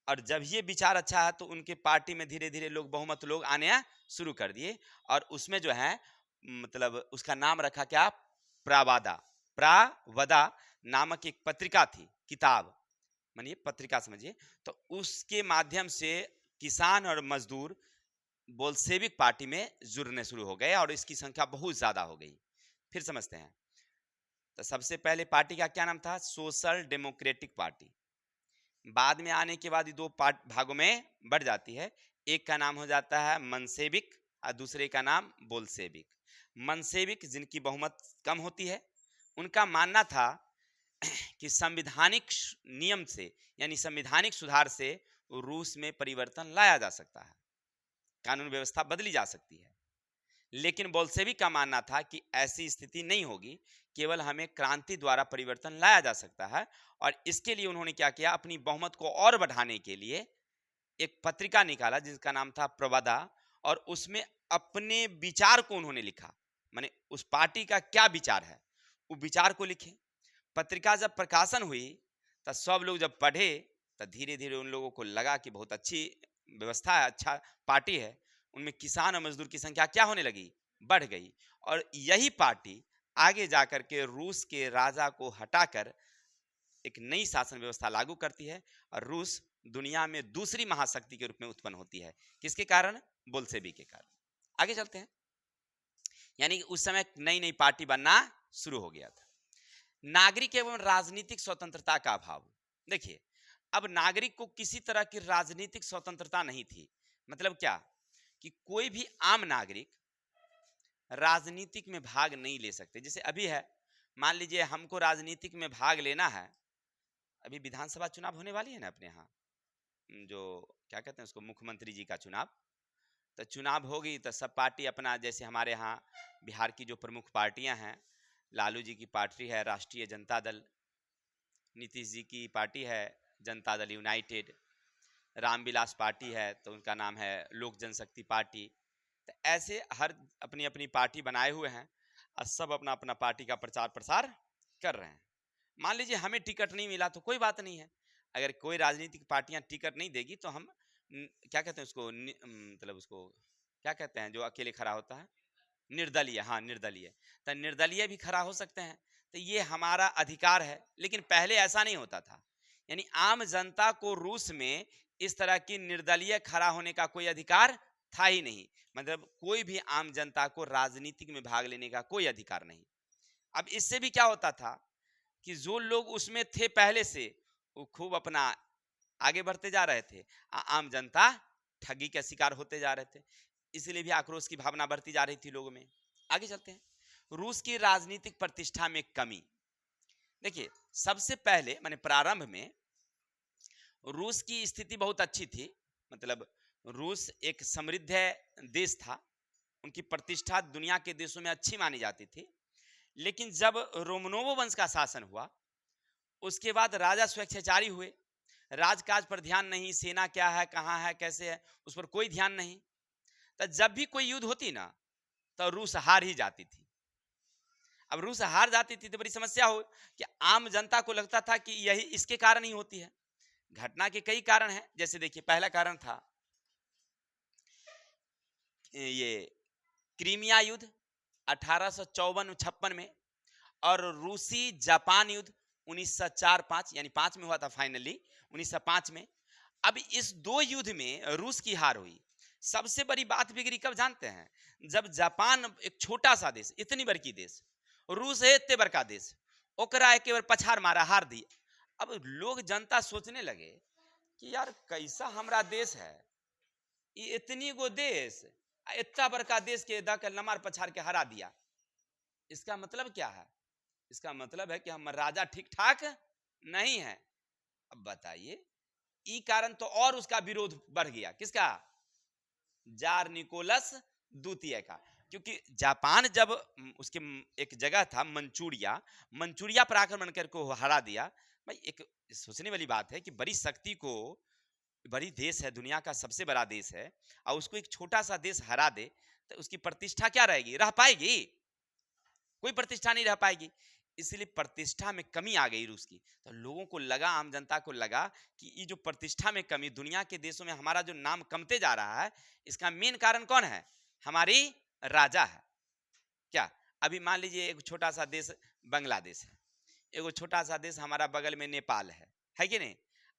और जब ये विचार अच्छा है तो उनके पार्टी में धीरे धीरे लोग, बहुमत लोग आने शुरू कर दिए। और उसमें जो है मतलब उसका नाम रखा क्या? प्रावादा। प्रावदा नामक एक पत्रिका थी, किताब मानिए पत्रिका समझिए। तो उसके माध्यम से किसान और मजदूर बोल्शेविक पार्टी में जुड़ने शुरू हो गए और इसकी संख्या बहुत ज्यादा हो गई। फिर समझते हैं। तो सबसे पहले पार्टी का क्या नाम था? Social democratic party. बाद में आने के बाद ये दो भागों में बढ़ जाती है। एक का नाम हो जाता है मनसेविक और दूसरे का नाम बोल्शेविक। मनसेविक जिनकी बहुमत कम होती है, उनका मानना था कि संवैधानिक नियम से, यानी संवैधानिक सुधार से रूस में परिवर्तन लाया जा सकता है, कानून व्यवस्था बदली जा सकती है। लेकिन बोल्शेविक का मानना था कि ऐसी स्थिति नहीं होगी, केवल हमें क्रांति द्वारा परिवर्तन लाया जा सकता है। और इसके लिए उन्होंने क्या किया, अपनी बहुमत को और बढ़ाने के लिए एक पत्रिका निकाला जिसका नाम था प्रवादा, और उसमें अपने विचार को उन्होंने लिखा। माने उस पार्टी का क्या विचार है वो विचार को लिखे। पत्रिका जब प्रकाशन हुई तो सब लोग जब पढ़े तो धीरे धीरे उन लोगों को लगा कि बहुत अच्छी व्यवस्था है, अच्छा पार्टी है। उनमें किसान और मजदूर की संख्या क्या होने लगी? बढ़ गई। और यही पार्टी आगे जाकर के रूस के राजा को हटाकर एक नई शासन व्यवस्था लागू करती है और रूस दुनिया में दूसरी महाशक्ति के रूप में उत्पन्न होती है। किसके कारण? बोल्शेविक के कारण। आगे चलते हैं। यानी कि उस समय नई नई पार्टी बनना शुरू हो गया था। नागरिक एवं राजनीतिक स्वतंत्रता का अभाव। देखिए अब नागरिक को किसी तरह की राजनीतिक स्वतंत्रता नहीं थी। मतलब क्या कि कोई भी आम नागरिक राजनीतिक में भाग नहीं ले सकते। जैसे अभी है, मान लीजिए हमको राजनीतिक में भाग लेना है अभी विधानसभा चुनाव होने वाली है ना अपने यहाँ, जो क्या कहते हैं उसको, मुख्यमंत्री जी का चुनाव। तो चुनाव होगी तो सब पार्टी अपना, जैसे हमारे यहाँ बिहार की जो प्रमुख पार्टियां हैं, लालू जी की पार्टी है राष्ट्रीय जनता दल, नीतीश जी की पार्टी है जनता दल यूनाइटेड, रामविलास पार्टी है तो उनका नाम है लोक जनशक्ति पार्टी। तो ऐसे हर अपनी अपनी पार्टी बनाए हुए हैं और सब अपना अपना पार्टी का प्रचार प्रसार कर रहे हैं। मान लीजिए हमें टिकट नहीं मिला तो कोई बात नहीं है, अगर कोई राजनीतिक पार्टियां टिकट नहीं देगी तो हम क्या कहते हैं उसको, मतलब उसको क्या कहते हैं जो अकेले खड़ा होता है, निर्दलीय, हाँ निर्दलीय, तो निर्दलीय भी खड़ा हो सकते हैं। तो ये हमारा अधिकार है, लेकिन पहले ऐसा नहीं होता था। यानी आम जनता को रूस में इस तरह की निर्दलीय खड़ा होने का कोई अधिकार था ही नहीं, मतलब कोई भी आम जनता को राजनीतिक में भाग लेने का कोई अधिकार नहीं। अब इससे भी क्या होता था कि जो लोग उसमें थे पहले से, वो खूब अपना आगे बढ़ते जा रहे थे, आम जनता ठगी का शिकार होते जा रहे थे, इसलिए भी आक्रोश की भावना बढ़ती जा रही थी लोगों में। आगे चलते हैं, रूस की राजनीतिक प्रतिष्ठा में कमी। देखिए सबसे पहले माने प्रारंभ में रूस की स्थिति बहुत अच्छी थी, मतलब रूस एक समृद्ध देश था, उनकी प्रतिष्ठा दुनिया के देशों में अच्छी मानी जाती थी। लेकिन जब रोमनोव वंश का शासन हुआ, उसके बाद राजा स्वेच्छाचारी हुए, राजकाज पर ध्यान नहीं, सेना क्या है, कहाँ है, कैसे है, उस पर कोई ध्यान नहीं। तो जब भी कोई युद्ध होती ना तो रूस हार ही जाती थी। अब रूस हार जाती थी तो बड़ी समस्या हो कि आम जनता को लगता था कि यही इसके कारण ही होती है। घटना के कई कारण हैं, जैसे देखिए पहला कारण था ये क्रीमिया युद्ध 1854-56 में, और रूसी जापान युद्ध 1904-5 यानी 5 में हुआ था फाइनली 1905 में। अब इस दो युद्ध में रूस की हार हुई। सबसे बड़ी बात बिगड़ी कब जानते हैं, जब जापान एक छोटा सा देश, इतनी बड़की देश, रूस है इतने बड़का देश, ओकरा एक बार पछाड़ मारा, हार दी। अब लोग जनता सोचने लगे कि यार कैसा हमारा देश है, ये इतनी गो देश, इतना बड़का देश के दक लमार पछाड़ के हरा दिया, इसका मतलब क्या है? इसका मतलब है कि हम राजा ठीक ठाक नहीं है। अब बताइए, ई कारण तो और उसका विरोध बढ़ गया, किसका? जार निकोलस द्वितीय का। क्योंकि जापान जब उसके एक जगह था मंचूरिया, मंचूरिया पर आक्रमण करके हरा दिया। भाई एक सोचने वाली बात है कि बड़ी शक्ति को, बड़ी देश है, दुनिया का सबसे बड़ा देश है, और उसको एक छोटा सा देश हरा दे तो उसकी प्रतिष्ठा क्या रहेगी? रह पाएगी? कोई प्रतिष्ठा नहीं रह पाएगी। इसलिए प्रतिष्ठा में कमी आ गई रूस की। तो लोगों को लगा, आम जनता को लगा कि ये जो प्रतिष्ठा में कमी, दुनिया के देशों में हमारा जो नाम कमते जा रहा है, इसका मेन कारण कौन है? हमारी राजा है। क्या अभी मान लीजिए एक छोटा सा देश बांग्लादेश है, एक छोटा सा देश हमारा बगल में नेपाल है कि नहीं?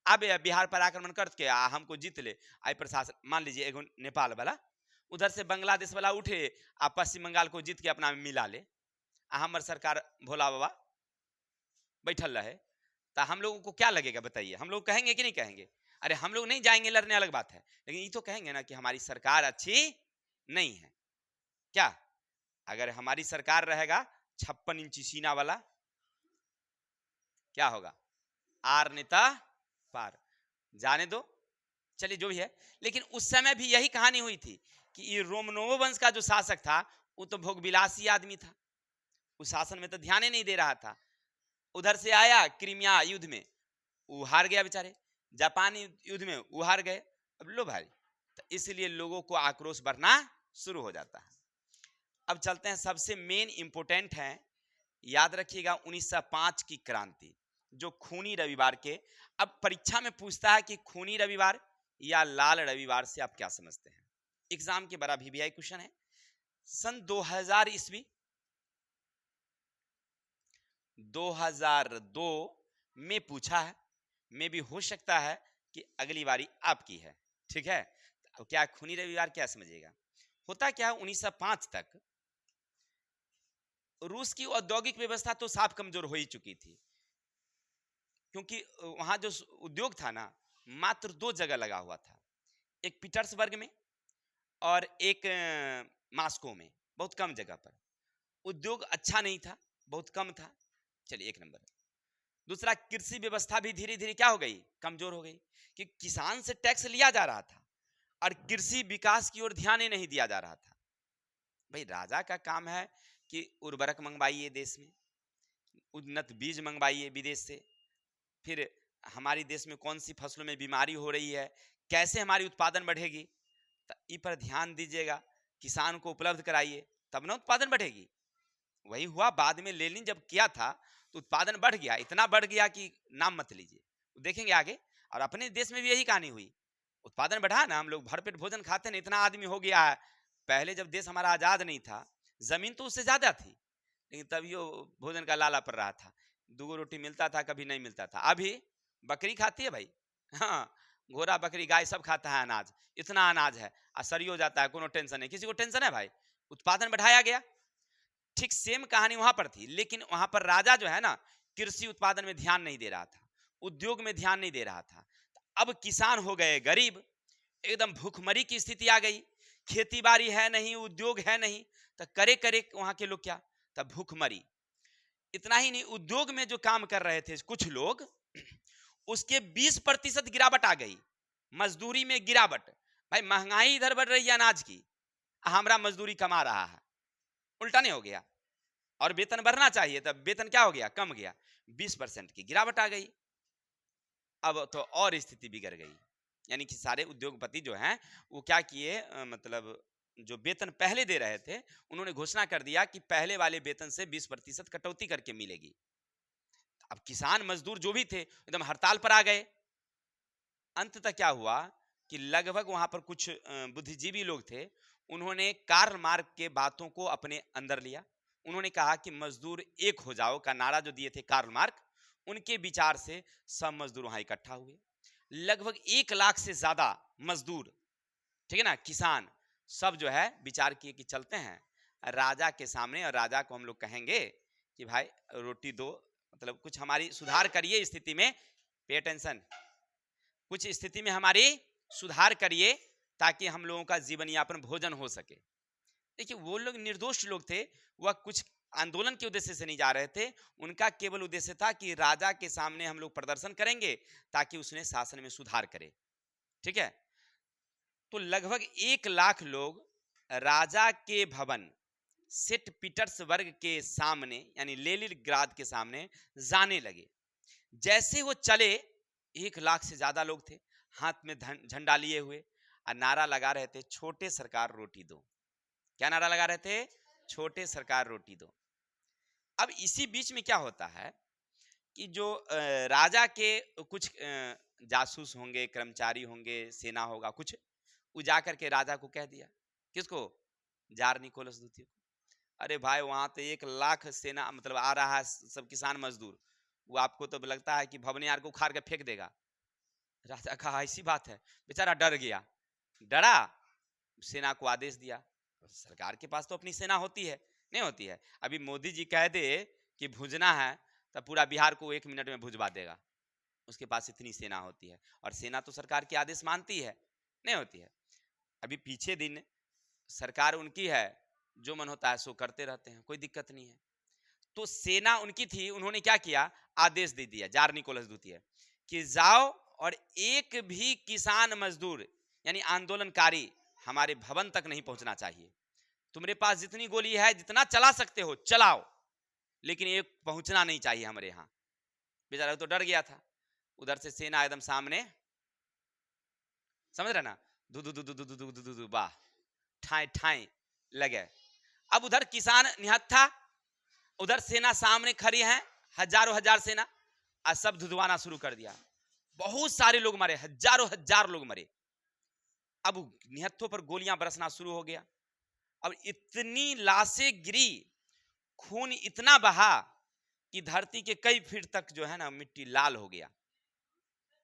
अब बिहार पर आक्रमण करके हमको जीत ले, आई प्रशासन, मान लीजिए एक नेपाल वाला, उधर से बांग्लादेश वाला उठे, पश्चिम बंगाल को जीत के अपना में मिला ले, हमार सरकार भोला बाबा बैठल रहे, तो हम लोगों को क्या लगेगा बताइए? हम लोग कहेंगे कि नहीं कहेंगे? अरे हम लोग नहीं जाएंगे लड़ने, अलग बात है, लेकिन ये तो कहेंगे ना कि हमारी सरकार अच्छी नहीं है। क्या अगर हमारी सरकार रहेगा 56 इंची सीना वाला, क्या होगा? आर नेता पार, जाने दो, चलिए जो भी है। लेकिन उस समय भी यही कहानी हुई थी कि ये रोमनोव वंश का जो शासक था वो तो भोगविलासी आदमी था, उस शासन में तो ध्यान ही नहीं दे रहा था। उधर से आया क्रीमिया युद्ध में, वो हार गया बेचारे, जापान युद्ध में वो हार गए। अब लो भाई, तो इसलिए लोगों को आक्रोश बढ़ना शुरू हो जाता है। अब चलते हैं, सबसे मेन इंपोर्टेंट है, याद रखिएगा 1905 की क्रांति, जो खूनी रविवार के। अब परीक्षा में पूछता है कि खूनी रविवार या लाल रविवार से आप क्या समझते हैं? एग्जाम के बड़ा वीवीआई क्वेश्चन है। सन 2000 ईस्वी, 2002 में पूछा है, में भी हो सकता है कि अगली बारी आपकी है, ठीक है? अब क्या खूनी रविवार क्या समझिएगा? होता क्या है, 1905 तक रूस की औद्योगिक व्यवस्था तो साफ कमजोर हो ही चुकी थी, क्योंकि वहां जो उद्योग था ना, मात्र 2 जगह लगा हुआ था, एक पीटर्सबर्ग में और एक मास्को में, बहुत कम जगह पर। उद्योग अच्छा नहीं था, बहुत कम था। चलिए एक नंबर। दूसरा, कृषि व्यवस्था भी धीरे धीरे क्या हो गई, कमजोर हो गई, कि किसान से टैक्स लिया जा रहा था और कृषि विकास की ओर ध्यान ही नहीं दिया जा रहा था। भाई राजा का काम है कि उर्वरक मंगवाइए देश में, उन्नत बीज मंगवाइए विदेश से, फिर हमारी देश में कौन सी फसलों में बीमारी हो रही है, कैसे हमारी उत्पादन बढ़ेगी, तो इ पर ध्यान दीजिएगा, किसान को उपलब्ध कराइए, तब ना उत्पादन बढ़ेगी। वही हुआ बाद में, लेनिन जब किया था तो उत्पादन बढ़ गया, इतना बढ़ गया कि नाम मत लीजिए, देखेंगे आगे। और अपने देश में भी यही कहानी हुई, उत्पादन बढ़ा ना, हम लोग भरपेट भोजन खाते हैं, इतना आदमी हो गया है। पहले जब देश हमारा आजाद नहीं था, जमीन तो उससे ज्यादा थी, लेकिन तभी वो भोजन का लाला पड़ रहा था, 2 रोटी मिलता था, कभी नहीं मिलता था। अभी बकरी खाती है भाई, हाँ, घोड़ा बकरी गाय सब खाता है अनाज, इतना अनाज है, और सरी हो जाता है, कोनो टेंशन नहीं, किसी को टेंशन है भाई, उत्पादन बढ़ाया गया। ठीक सेम कहानी वहां पर थी, लेकिन वहां पर राजा जो है ना, कृषि उत्पादन में ध्यान नहीं दे रहा था, उद्योग में ध्यान नहीं दे रहा था। अब किसान हो गए गरीब, एकदम भूखमरी की स्थिति आ गई, खेती बाड़ी है नहीं, उद्योग है नहीं, तो करे करे वहां के लोग क्या, तब भूखमरी। इतना ही नहीं, उद्योग में जो काम कर रहे थे कुछ लोग, उसके 20% गिरावट आ गई, मजदूरी में गिरावट। भाई महंगाई इधर बढ़ रही है अनाज की, हमारा मजदूरी कमा रहा है, उल्टा नहीं हो गया, और वेतन बढ़ना चाहिए, तब वेतन क्या हो गया, कम गया, 20% की गिरावट आ गई। अब तो और स्थिति बिगड़ गई, यानी कि सारे उद्योगपति जो हैं वो क्या किए, मतलब जो वेतन पहले दे रहे थे, उन्होंने घोषणा कर दिया कि पहले वाले वेतन से 20% कटौती करके मिलेगी। अब किसान मजदूर जो भी थे एकदम हड़ताल पर आ गए। अंत तक क्या हुआ कि लगभग वहां पर कुछ बुद्धिजीवी लोग थे, उन्होंने कार्ल मार्क्स के बातों को अपने अंदर लिया। उन्होंने कहा कि मजदूर एक हो जाओ का नारा जो दिए थे कार्ल मार्क्स, उनके विचार से सब मजदूर वहां इकट्ठा हुए। लगभग 1 लाख से ज्यादा मजदूर, ठीक है ना, किसान, सब जो है विचार किए कि चलते हैं राजा के सामने, और राजा को हम लोग कहेंगे कि भाई रोटी दो, मतलब कुछ हमारी सुधार करिए स्थिति में, पे अटेंशन, कुछ स्थिति में हमारी सुधार करिए ताकि हम लोगों का जीवन यापन भोजन हो सके। देखिए वो लोग निर्दोष लोग थे, वह कुछ आंदोलन के उद्देश्य से नहीं जा रहे थे, उनका केवल उद्देश्य था कि राजा के सामने हम लोग प्रदर्शन करेंगे ताकि उसने शासन में सुधार करे, ठीक है। तो लगभग 1 लाख लोग राजा के भवन सेंट पीटर्सबर्ग के सामने, यानी लेनिनग्राद के सामने जाने लगे। जैसे वो चले, 1 लाख से ज्यादा लोग थे, हाथ में झंडा लिए हुए, और नारा लगा रहे थे, छोटे सरकार रोटी दो। क्या नारा लगा रहे थे, छोटे सरकार रोटी दो। अब इसी बीच में क्या होता है कि जो राजा के कुछ जासूस होंगे, कर्मचारी होंगे, सेना होगा कुछ, वो जाकर के राजा को कह दिया, किसको, जार निकोलस द्वितीय को, अरे भाई वहां तो 1 लाख सेना मतलब आ रहा है, सब किसान मजदूर, वो आपको तो लगता है कि भवनियार को उखाड़ के फेंक देगा। राजा कहा ऐसी बात है, बेचारा डर गया, डरा, सेना को आदेश दिया। सरकार के पास तो अपनी सेना होती है, नहीं होती है, अभी मोदी जी कह दे कि भुजना है तो पूरा बिहार को 1 मिनट में भुजवा देगा, उसके पास इतनी सेना होती है, और सेना तो सरकार के आदेश मानती है, नहीं होती है। अभी पीछे दिन सरकार उनकी है, जो मन होता है सो करते रहते हैं, कोई दिक्कत नहीं है। तो सेना उनकी थी, उन्होंने क्या किया, आदेश दे दिया जार निकोलस द्वितीय कि जाओ और एक भी किसान मजदूर यानी आंदोलनकारी हमारे भवन तक नहीं पहुंचना चाहिए। तुम्हारे पास जितनी गोली है, जितना चला सकते हो चलाओ, लेकिन एक पहुंचना नहीं चाहिए हमारे यहां। बेचारा तो डर गया था। उधर से सेना एकदम सामने, समझ रहे ना, दू दू दू दू दू दू दू दू वाह, ठाई ठाई लगे। अब उधर किसान निहत्था, उधर सेना सामने खड़ी है, हजारों हजार सेना, और सब धुधवाना शुरू कर दिया। बहुत सारे लोग मरे, हजारों हजार लोग मरे। अब निहत्थों पर गोलियां बरसना शुरू हो गया। अब इतनी लाशें गिरी, खून इतना बहा कि धरती के कई फीट तक जो है ना मिट्टी लाल हो गया,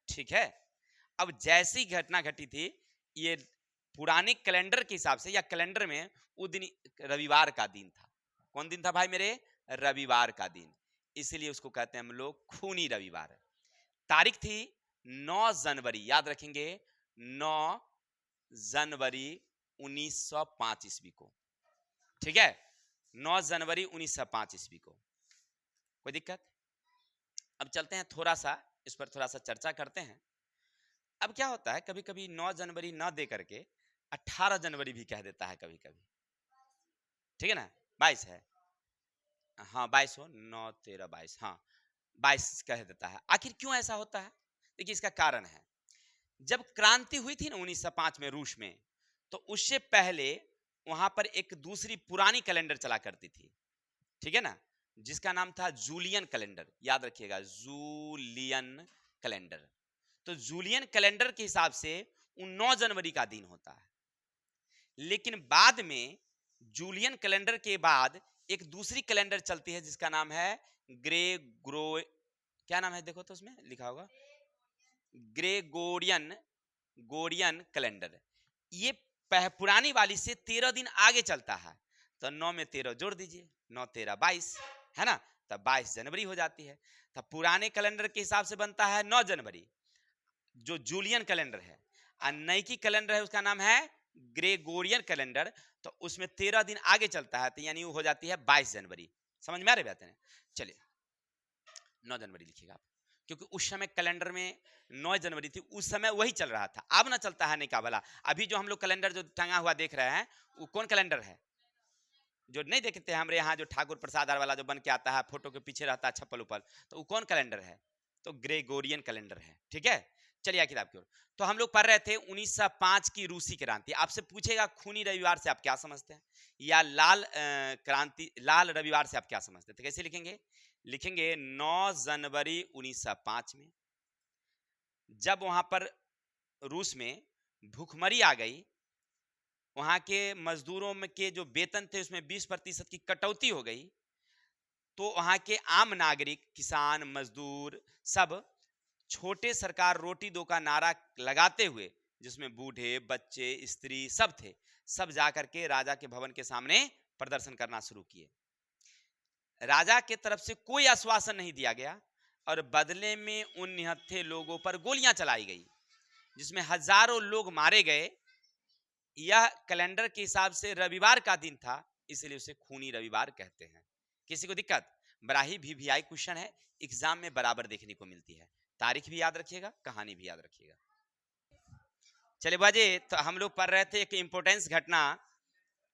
ठीक है। अब जैसी घटना घटी थी, ये पुराने कैलेंडर के हिसाब से या कैलेंडर में वो दिन रविवार का दिन था। कौन दिन था भाई मेरे, रविवार का दिन, इसलिए उसको कहते हैं हम लोग खूनी रविवार। तारीख थी 9 जनवरी, याद रखेंगे, 9 जनवरी 1905 ईस्वी को, ठीक है, 9 जनवरी 1905 ईस्वी को। कोई दिक्कत? अब चलते हैं थोड़ा सा इस पर थोड़ा सा चर्चा करते हैं। अब क्या होता है, कभी कभी 9 जनवरी न दे करके 18 जनवरी भी कह देता है कभी कभी, ठीक है ना, 22 है, हाँ 22 हो, 9 13 22, हाँ 22 कह देता है। आखिर क्यों ऐसा होता है? देखिए इसका कारण है, जब क्रांति हुई थी ना 1905 में रूस में, तो उससे पहले वहां पर एक दूसरी पुरानी कैलेंडर चला करती थी, ठीक है ना, जिसका नाम था जूलियन कैलेंडर। याद रखिएगा, जूलियन कैलेंडर। तो जूलियन कैलेंडर के हिसाब से 9 जनवरी का दिन होता है। लेकिन बाद में जूलियन कैलेंडर के बाद एक दूसरी कैलेंडर चलती है जिसका नाम है ग्रेगोरो, क्या नाम है देखो तो उसमें लिखा होगा, ग्रेगोरियन गोरियन कैलेंडर। ये पुरानी वाली से 13 दिन आगे चलता है। तो 9 में 13 जोड़ दीजिए, 9 13 22, है ना, तब 22 जनवरी हो जाती है। तब पुराने कैलेंडर के हिसाब से बनता है 9 जनवरी, जो जूलियन कैलेंडर है। और नई की कैलेंडर है उसका नाम है ग्रेगोरियन कैलेंडर, तो उसमें 13 दिन आगे चलता है, तो यानी वो हो जाती है 22 जनवरी। समझ में आ रही बात है? चलिए 9 जनवरी लिखिएगा आप, क्योंकि उस समय कैलेंडर में 9 जनवरी थी, उस समय वही चल रहा था। अब ना चलता है नहीं का भला। अभी जो हम लोग कैलेंडर जो टंगा हुआ देख रहे हैं, वो कौन कैलेंडर है? जो नहीं देखते हैं हमारे यहाँ, जो ठाकुर प्रसाद वाला जो बन के आता है, फोटो के पीछे रहता है छप्पल ऊपर, तो वो कौन कैलेंडर है? तो ग्रेगोरियन कैलेंडर है, ठीक है। चलिए किताब की ओर। तो हम लोग पढ़ रहे थे 1905 की रूसी क्रांति। आपसे पूछेगा खूनी रविवार से आप क्या समझते हैं, या लाल क्रांति, लाल रविवार से आप क्या समझते हैं? तो कैसे लिखेंगे? लिखेंगे 9 जनवरी 1905 में जब वहां पर रूस में भूखमरी आ गई, वहां के मजदूरों में के जो वेतन थे उसमें 20% की कटौती हो गई, तो वहां के आम नागरिक, किसान, मजदूर सब छोटे सरकार रोटी दो का नारा लगाते हुए, जिसमें बूढ़े, बच्चे, स्त्री सब थे, सब जाकर के राजा के भवन के सामने प्रदर्शन करना शुरू किए। राजा के तरफ से कोई आश्वासन नहीं दिया गया और बदले में उन निहत्थे लोगों पर गोलियां चलाई गई, जिसमें हजारों लोग मारे गए। यह कैलेंडर के हिसाब से रविवार का दिन था, इसलिए उसे खूनी रविवार कहते हैं। किसी को दिक्कत? बड़ा ही वीवीआई क्वेश्चन है, एग्जाम में बराबर देखने को मिलती है। तारीख भी याद रखिएगा, कहानी भी याद रखिएगा। चले बाजे, तो हम लोग पढ़ रहे थे एक इंपोर्टेंस घटना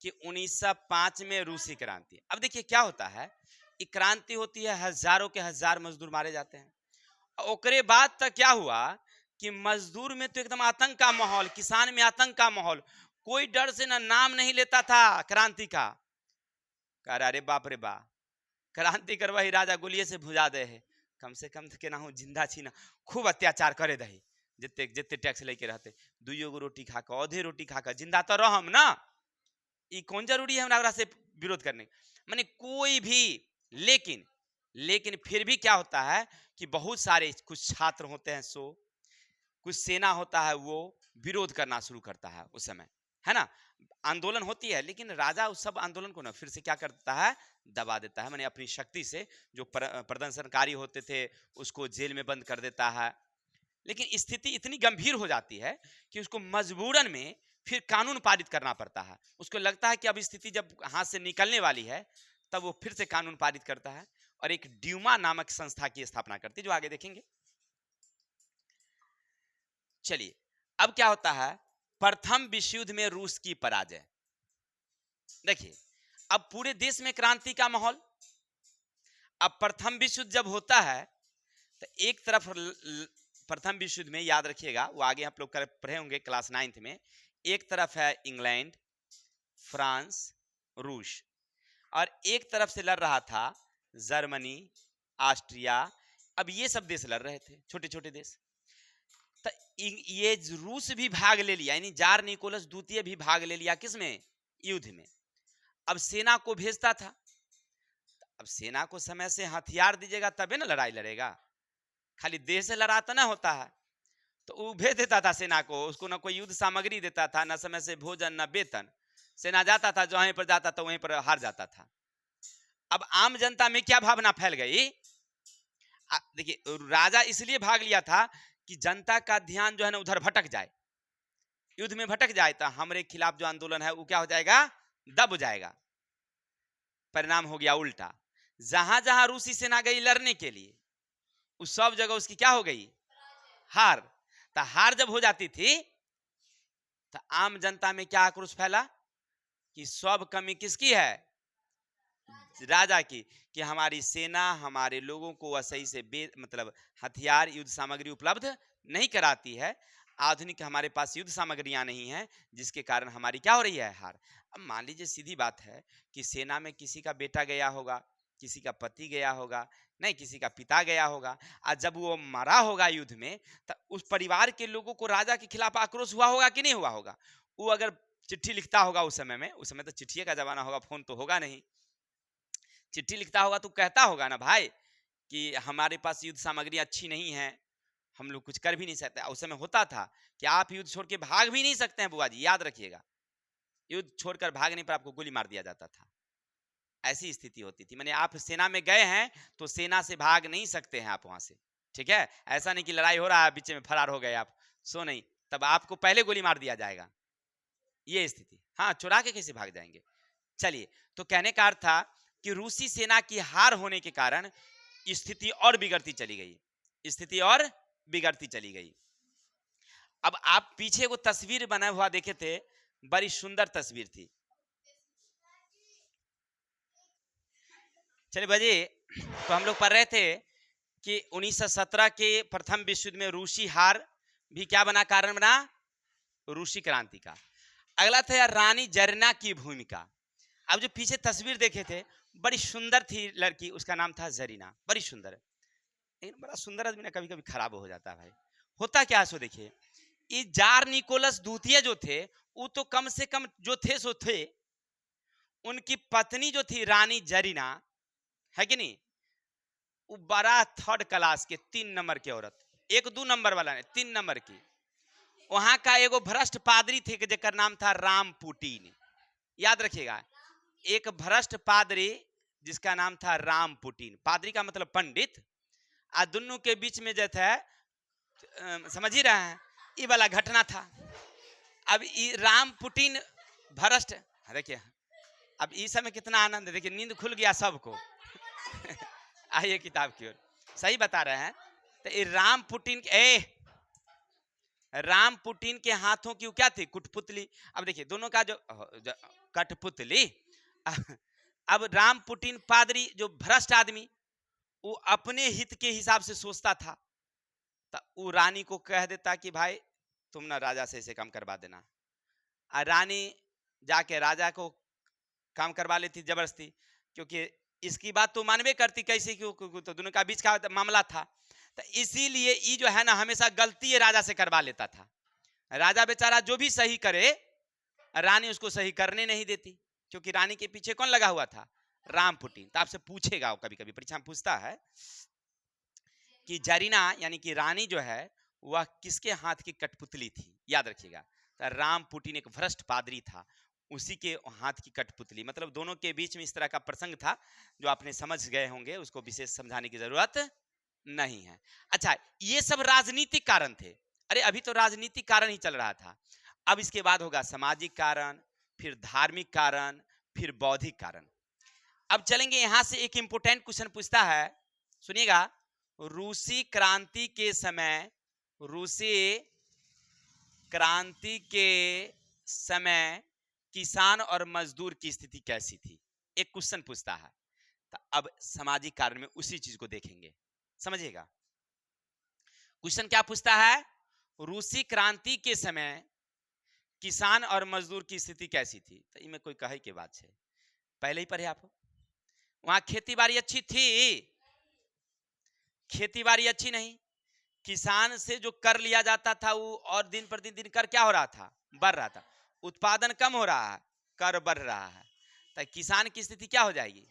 कि 1905 में रूसी क्रांति। अब देखिए क्या होता है, एक क्रांति होती है, हजारों के हजार मजदूर मारे जाते हैं। ओकरे बाद तक क्या हुआ कि मजदूर में तो एकदम आतंक का माहौल, किसान में आतंक का माहौल, कोई डर से ना नाम नहीं लेता था क्रांति का। कह रहा अरे बाप रे बाप, क्रांति करवा ही राजा गोलिये से भुजा दे है, कम से कम के ना हो जिंदा छीना, खूब अत्याचार करे दही, जितने जितने टैक्स लेके रहते, दुइयो गो रोटी खाकर, औधे रोटी खाकर जिंदा तो रहम ना, ये कौन जरूरी है हमरा से विरोध करने? माने कोई भी। लेकिन लेकिन फिर भी क्या होता है कि बहुत सारे कुछ छात्र होते हैं, सो कुछ सेना होता है, वो विरोध करना शुरू करता है उस समय, है ना, आंदोलन होती है। लेकिन राजा उस सब आंदोलन को ना फिर से क्या करता है, दबा देता है। माने अपनी शक्ति से जो प्रदर्शनकारी होते थे उसको जेल में बंद कर देता है। लेकिन स्थिति इतनी गंभीर हो जाती है कि उसको मजबूरन में फिर कानून पारित करना पड़ता है। उसको लगता है कि अब स्थिति जब हाथ से निकलने वाली है, तब वो फिर से कानून पारित करता है और एक ड्यूमा नामक संस्था की स्थापना करती है, जो आगे देखेंगे। चलिए अब क्या होता है, प्रथम विश्व युद्ध में रूस की पराजय। देखिए अब पूरे देश में क्रांति का माहौल। अब प्रथम विश्व युद्ध जब होता है तो एक तरफ प्रथम विश्व युद्ध में याद रखिएगा, वो आगे आप लोग पढ़े होंगे क्लास 9th में, एक तरफ है इंग्लैंड, फ्रांस, रूस, और एक तरफ से लड़ रहा था जर्मनी, ऑस्ट्रिया। अब ये सब देश लड़ रहे थे, छोटे छोटे देश। तो ये रूस भी भाग ले लिया, यानी जार निकोलस द्वितीय भी भाग ले लिया किसमें, युद्ध में। अब सेना को भेजता था, अब सेना को समय से हथियार दीजिएगा तबे ना लड़ाई लड़ेगा, खाली देश से लड़ा तो ना होता है। तो वो भेज देता था सेना को, उसको ना कोई युद्ध सामग्री देता था, ना समय से भोजन, ना वेतन। सेना जाता था, जहां पर जाता था वहीं पर हार जाता था। अब आम जनता में क्या भावना फैल गई, देखिए राजा इसलिए भाग लिया था कि जनता का ध्यान जो है ना उधर भटक जाए, युद्ध में भटक जाए, तो हमारे खिलाफ जो आंदोलन है वो क्या हो जाएगा, दब जाएगा। परिणाम हो गया उल्टा, जहां जहां रूसी सेना गई लड़ने के लिए, उस सब जगह उसकी क्या हो गई, हार। तो हार जब हो जाती थी तो आम जनता में क्या आक्रोश फैला कि सब कमी किसकी है, राजा की, कि हमारी सेना हमारे लोगों को सही से मतलब हथियार युद्ध सामग्री उपलब्ध नहीं कराती है, आधुनिक हमारे पास युद्ध सामग्रियां नहीं है, जिसके कारण हमारी क्या हो रही है, हार। अब मान लीजिए सीधी बात है कि सेना में किसी का बेटा गया होगा, किसी का पति गया होगा, नहीं किसी का पिता गया होगा, और जब वो मरा होगा युद्ध में तो उस परिवार के लोगों को राजा के खिलाफ आक्रोश हुआ होगा कि नहीं हुआ होगा। वो अगर चिट्ठी लिखता होगा उस समय में, उस समय तो चिट्ठी का जमाना होगा, फोन तो होगा नहीं, चिट्ठी लिखता होगा तो कहता होगा ना भाई कि हमारे पास युद्ध सामग्री अच्छी नहीं है, हम लोग कुछ कर भी नहीं सकते। उस समय होता था कि आप युद्ध छोड़ के भाग भी नहीं सकते हैं बुआ जी, याद रखिएगा, युद्ध छोड़कर भागने पर आपको गोली मार दिया जाता था, ऐसी स्थिति होती थी। माने आप सेना में गए हैं तो सेना से भाग नहीं सकते हैं आप वहां से, ठीक है। ऐसा नहीं कि लड़ाई हो रहा है बीच में फरार हो गए आप, सो नहीं, तब आपको पहले गोली मार दिया जाएगा, ये स्थिति। हाँ, चुरा के कैसे भाग जाएंगे। चलिए, तो कहने का अर्थ था कि रूसी सेना की हार होने के कारण स्थिति और बिगड़ती चली गई, स्थिति और बिगड़ती चली गई। अब आप पीछे वो तस्वीर बना हुआ देखे थे, बड़ी सुंदर तस्वीर थी। चलिए बजे, तो हम लोग पढ़ रहे थे कि 1917 के प्रथम विश्व युद्ध में रूसी हार भी क्या बना, कारण बना, रूसी क्रांति का। अगला था रानी जरीना की भूमिका। अब जो पीछे तस्वीर देखे थे, बड़ी सुंदर थी लड़की, उसका नाम था जरीना, बड़ी सुंदर। लेकिन बड़ा सुंदर आदमी ना कभी कभी खराब हो जाता है भाई। होता क्या है सो देखिए, ये जार निकोलस द्वितीय जो थे, वो तो कम से कम जो थे सो थे, उनकी पत्नी जो थी रानी जरीना, है कि नहीं, वो बड़ा थर्ड क्लास के 3 नंबर की औरत, 1-2 नंबर वाला नहीं, 3 नंबर की। वहां का एगो भ्रष्ट पादरी थे जेकर नाम था राम पुटीन, याद रखिएगा, एक भ्रष्ट पादरी जिसका नाम था राम पुटीन, पादरी का मतलब पंडित, आ दोनों के बीच में जो था, समझ ही रहे हैं, ये वाला घटना था। अब ये राम पुटीन भ्रष्ट, देखिए अब इस समय कितना आनंद है, देखिए नींद खुल गया सबको। आइए किताब की ओर, सही बता रहे हैं। तो ये राम पुटीन राम पुटीन के हाथों की क्या थी, कुटपुतली। अब देखिए दोनों का जो कठपुतली। अब राम पुटीन पादरी जो भ्रष्ट आदमी, वो अपने हित के हिसाब से सोचता था, तो वो रानी को कह देता कि भाई तुम ना राजा से इसे काम करवा देना, और रानी जाके राजा को काम करवा लेती जबरदस्ती, क्योंकि इसकी बात तो मानवे करती, कैसे, क्यों तो दोनों का बीच का मामला था। तो इसीलिए ये जो है ना हमेशा गलती राजा से करवा लेता था। राजा बेचारा जो भी सही करे, रानी उसको सही करने नहीं देती, क्योंकि रानी के पीछे कौन लगा हुआ था, राम पुटीन। तो आपसे पूछेगा, कभी कभी परीक्षा में पूछता है कि जरीना यानी कि रानी जो है वह किसके हाथ की कठपुतली थी, याद रखिएगा। तो राम पुटीन एक भ्रष्ट पादरी था, उसी के हाथ की कठपुतली। मतलब दोनों के बीच में इस तरह का प्रसंग था जो आपने समझ गए होंगे, उसको विशेष समझाने की जरूरत नहीं है। अच्छा, ये सब राजनीतिक कारण थे। अरे अभी तो राजनीतिक कारण ही चल रहा था, अब इसके बाद होगा सामाजिक कारण, फिर धार्मिक कारण, फिर बौद्धिक कारण। अब चलेंगे यहां से, एक इंपोर्टेंट क्वेश्चन पूछता है, सुनिएगा। रूसी क्रांति के समय, रूसी क्रांति के समय किसान और मजदूर की स्थिति कैसी थी, एक क्वेश्चन पूछता है। तो अब सामाजिक कारण में उसी चीज को देखेंगे, समझिएगा। क्वेश्चन क्या पूछता है, रूसी क्रांति के समय किसान और मजदूर की स्थिति कैसी थी। तो इनमें कोई कहे के बात है, पहले ही पढ़े आप। वहां खेती बाड़ी अच्छी थी, खेती बाड़ी अच्छी नहीं, किसान से जो कर लिया जाता था वो और दिन पर दिन कर क्या हो रहा था, बढ़ रहा था। उत्पादन कम हो रहा है, कर बढ़ रहा है, तो किसान की स्थिति क्या हो जाएगी,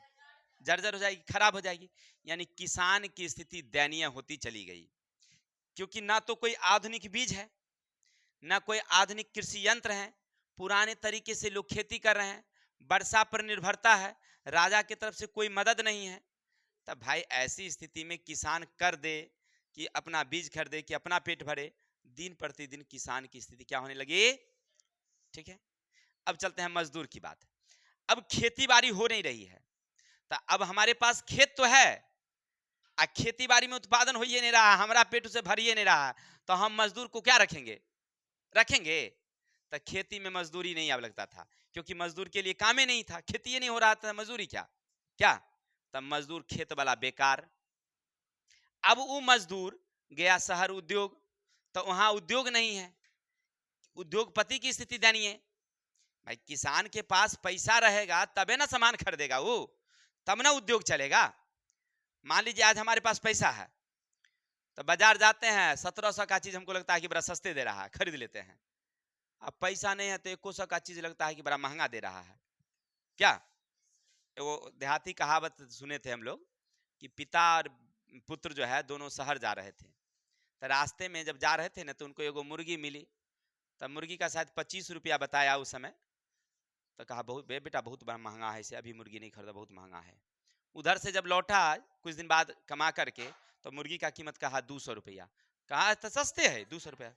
जर्जर हो जाएगी, खराब हो जाएगी। यानी किसान की स्थिति दयनीय होती चली गई, क्योंकि ना तो कोई आधुनिक बीज है, ना कोई आधुनिक कृषि यंत्र है, पुराने तरीके से लोग खेती कर रहे हैं, वर्षा पर निर्भरता है, राजा की तरफ से कोई मदद नहीं है। तब भाई ऐसी स्थिति में किसान कर दे कि अपना बीज खरीदे कि अपना पेट भरे, दिन प्रतिदिन किसान की स्थिति क्या होने लगी, ठीक है। अब चलते हैं मजदूर की बात। अब खेती बाड़ी हो नहीं रही है, तो अब हमारे पास खेत तो है खेती बाड़ी में उत्पादन हो ही नहीं रहा, हमारा पेट उसे भर ही नहीं रहा, तो हम मजदूर को क्या रखेंगे? रखेंगे? तो खेती में मजदूरी नहीं अब लगता था, क्योंकि मजदूर के लिए काम ही नहीं था, खेती ही नहीं हो रहा था, मजदूरी क्या क्या? तब मजदूर खेत वाला बेकार। अब वो मजदूर गया शहर उद्योग, तो वहां उद्योग नहीं है, उद्योगपति की स्थिति दयनीय है। भाई किसान के पास पैसा रहेगा तबे ना सामान खरीदेगा वो, तब ना उद्योग चलेगा। मान लीजिए आज हमारे पास पैसा है, तो बाजार जाते हैं, 1700 का चीज हमको लगता है कि बड़ा सस्ते दे रहा है, खरीद लेते हैं। अब पैसा नहीं है तो 100 का चीज लगता है कि बड़ा महंगा दे रहा है। क्या वो देहाती कहावत सुने थे हम लोग कि पिता और पुत्र जो है दोनों शहर जा रहे थे, तो रास्ते में जब जा रहे थे ना, तो उनको एगो मुर्गी मिली। तब मुर्गी का शायद 25 रुपया बताया उस समय, तो कहा बहुत बेटा बहुत बड़ा महंगा है, इसे अभी मुर्गी नहीं खरीदा, बहुत महंगा है। उधर से जब लौटा कुछ दिन बाद कमा करके, तो मुर्गी का कीमत कहा 200 रुपया। कहा तो सस्ते है, 200 रुपया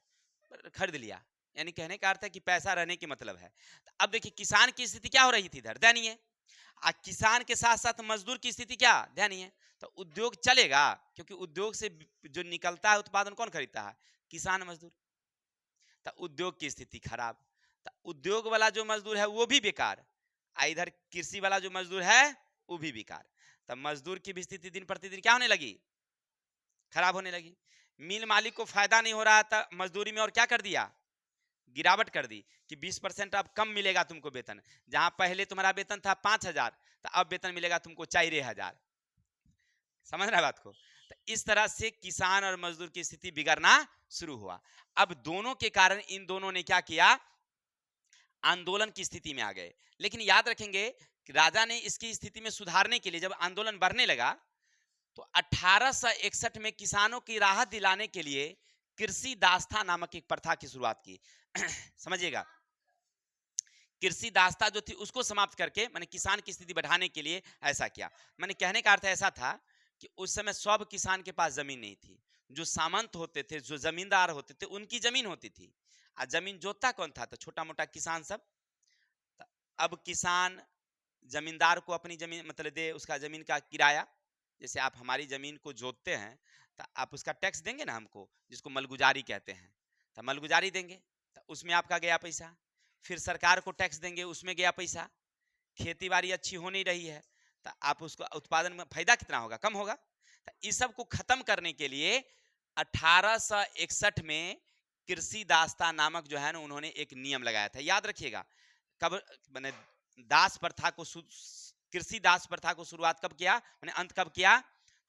खरीद लिया। यानी कहने का अर्थ है कि पैसा रहने की मतलब है। तो अब देखिए किसान की स्थिति क्या हो रही थी इधर, दयनीय। किसान के साथ साथ मजदूर की स्थिति क्या, दयनीय। तो उद्योग चलेगा, क्योंकि उद्योग से जो निकलता है उत्पादन कौन खरीदता है? किसान मजदूर। तो उद्योग की स्थिति खराब, तो उद्योग वाला जो मजदूर है वो भी बेकार, इधर कृषि वाला जो मजदूर है वो भी बेकार। तब मजदूर की भी स्थिति दिन प्रतिदिन क्या होने लगी, खराब होने लगी। मिल मालिक को फायदा नहीं हो रहा था मजदूरी में, और क्या कर दिया, गिरावट कर दी कि 20% अब कम मिलेगा तुमको वेतन। जहां पहले तुम्हारा वेतन था 5,000, तो अब वेतन मिलेगा तुमको 4,000। समझ रहा है बात को? तो इस तरह से किसान और मजदूर की स्थिति बिगड़ना शुरू हुआ। अब दोनों के कारण इन दोनों ने क्या किया, आंदोलन की स्थिति में आ गए। लेकिन याद रखेंगे कि राजा ने इसकी स्थिति में सुधारने के लिए, जब आंदोलन बढ़ने लगा, तो 1861 में किसानों की राहत दिलाने के लिए कृषि दास्ता नामक एक प्रथा की शुरुआत की। समझिएगा, कृषि दास्ता जो थी उसको समाप्त करके मैंने किसान की स्थिति बढ़ाने के लिए ऐसा किया। मैंने कहने का अर्थ ऐसा था कि उस समय सब किसान के पास जमीन नहीं थी। जो सामंत होते थे, जो जमींदार होते थे, उनकी जमीन होती थी। जमीन जोतता कौन था? तो छोटा मोटा किसान सब। तो अब किसान जमींदार को अपनी जमीन मतलब दे, उसका जमीन का किराया, जैसे आप हमारी जमीन को जोतते हैं तो आप उसका टैक्स देंगे ना हमको, जिसको मलगुजारी कहते हैं, तो मलगुजारी देंगे, तो उसमें आपका गया पैसा। फिर सरकार को टैक्स देंगे, उसमें गया पैसा। खेती बाड़ी अच्छी हो नहीं रही है, तो आप उसको उत्पादन में फायदा कितना होगा, कम होगा। तो इस सब को खत्म करने के लिए 1861 में कृषि दास्ता नामक जो है ना, उन्होंने एक नियम लगाया था। याद रखिएगा, कब मैंने दास प्रथा को कृषि दास प्रथा को शुरुआत कब किया, मैंने अंत कब किया?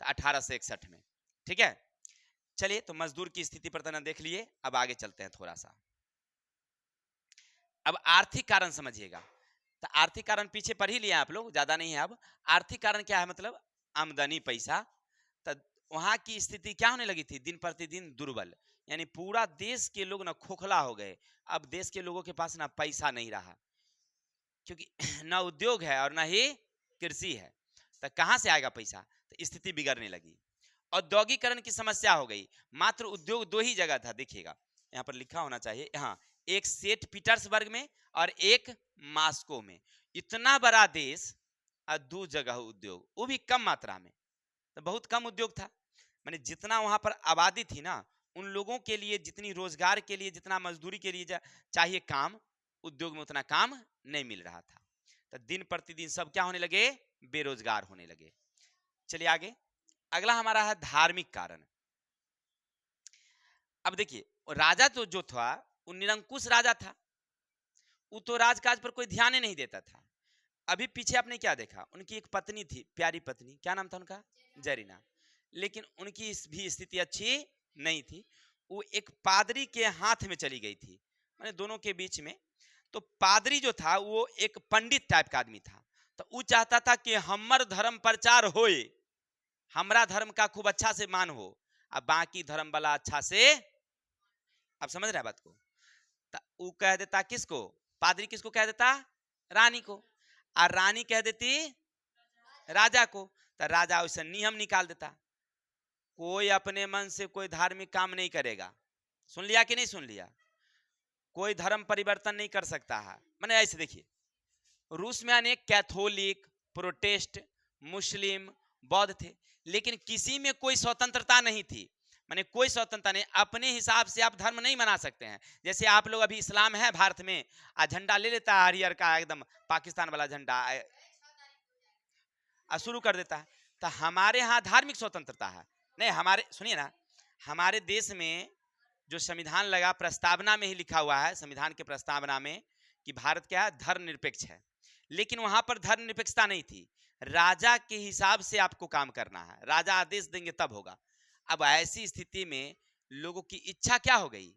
तो 1861 में। ठीक है, चलिए तो मजदूर की स्थिति पर तना देख लिए, अब आगे चलते हैं थोड़ा सा। अब आर्थिक कारण समझिएगा। तो आर्थिक कारण पीछे पढ़ ही लिया आप लोग, ज्यादा नहीं है। अब आर्थिक कारण क्या है, मतलब आमदनी, पैसा। तो वहां की स्थिति क्या होने लगी थी, दिन प्रतिदिन दुर्बल। यानी पूरा देश के लोग ना खोखला हो गए। अब देश के लोगों के पास ना पैसा नहीं रहा, क्योंकि ना उद्योग है और ना ही कृषि है, तो कहां से आएगा पैसा? तो स्थिति बिगड़ने लगी। औद्योगिकरण की समस्या हो गई। मात्र उद्योग दो ही जगह था, देखिएगा यहाँ पर लिखा होना चाहिए, हाँ, एक सेंट पीटर्सबर्ग में और एक मास्को में। इतना बड़ा देश और दो जगह उद्योग, वो भी कम मात्रा में, तो बहुत कम उद्योग था। माने जितना वहां पर आबादी थी ना, उन लोगों के लिए जितनी रोजगार के लिए, जितना मजदूरी के लिए चाहिए काम, उद्योग में उतना काम नहीं मिल रहा था। तो दिन प्रतिदिन सब क्या होने लगे, बेरोजगार होने लगे। चलिए आगे, अगला हमारा है धार्मिक कारण। अब देखिए, राजा तो जो था वो निरंकुश राजा था, वो तो राजकाज पर कोई ध्यान ही नहीं देता था। अभी पीछे आपने क्या देखा, उनकी एक पत्नी थी, प्यारी पत्नी, क्या नाम था उनका, जरीना। लेकिन उनकी भी स्थिति अच्छी नहीं थी। वो एक पादरी के हाथ में चली गई थी, मैंने दोनों के बीच में। तो पादरी जो था वो एक पंडित टाइप का आदमी था, तो वो चाहता था कि हमर धर्म प्रचार होए, हमरा धर्म का खूब अच्छा से मान हो, अब बाकी धर्म वाला अच्छा से, आप समझ रहे बात को? वो कह देता किसको, पादरी किसको कह देता, रानी को, और रानी कह देती राजा को। तो राजा उसे नियम निकाल देता, कोई अपने मन से कोई धार्मिक काम नहीं करेगा। सुन लिया कि नहीं सुन लिया? कोई धर्म परिवर्तन नहीं कर सकता है। मैंने ऐसे देखिए, रूस में अनेक कैथोलिक, प्रोटेस्ट, मुस्लिम बौद्ध थे, लेकिन किसी में कोई स्वतंत्रता नहीं थी, माने कोई स्वतंत्रता नहीं, अपने हिसाब से आप धर्म नहीं मना सकते हैं। जैसे आप लोग अभी इस्लाम है भारत में, झंडा ले लेता है हरियर का एकदम पाकिस्तान वाला झंडा शुरू कर देता है। तो हमारे यहाँ धार्मिक स्वतंत्रता है नहीं, हमारे सुनिए ना, हमारे देश में जो संविधान लगा, प्रस्तावना में ही लिखा हुआ है, संविधान के प्रस्तावना में, कि भारत क्या है, धर्मनिरपेक्ष है। लेकिन वहां पर धर्मनिरपेक्षता नहीं थी, राजा के हिसाब से आपको काम करना है, राजा आदेश देंगे तब होगा। अब ऐसी स्थिति में लोगों की इच्छा क्या हो गई,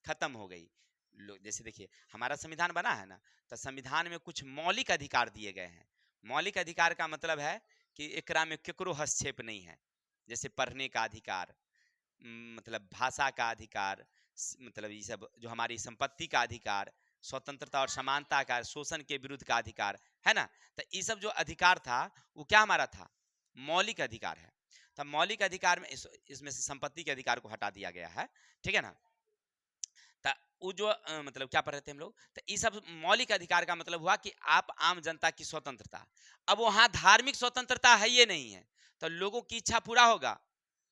खत्म हो गई। लोग जैसे देखिए हमारा संविधान बना है ना, तो संविधान में कुछ मौलिक अधिकार दिए गए हैं। मौलिक अधिकार का मतलब है कि एकरा में केकरो हस्तक्षेप नहीं है, जैसे पढ़ने का अधिकार, मतलब भाषा का अधिकार, मतलब ये सब जो हमारी संपत्ति का अधिकार, स्वतंत्रता और समानता का, शोषण के विरुद्ध का अधिकार है ना। तो ये सब जो अधिकार था वो क्या हमारा था, मौलिक अधिकार है। तो मौलिक अधिकार में इसमें से संपत्ति के अधिकार को हटा दिया गया है, ठीक है ना। तो वो जो मतलब क्या पढ़ रहे थे हम लोग, तो ये सब मौलिक अधिकार का मतलब हुआ कि आप आम जनता की स्वतंत्रता। अब वहां धार्मिक स्वतंत्रता है ये नहीं है, तो लोगों की इच्छा पूरा होगा।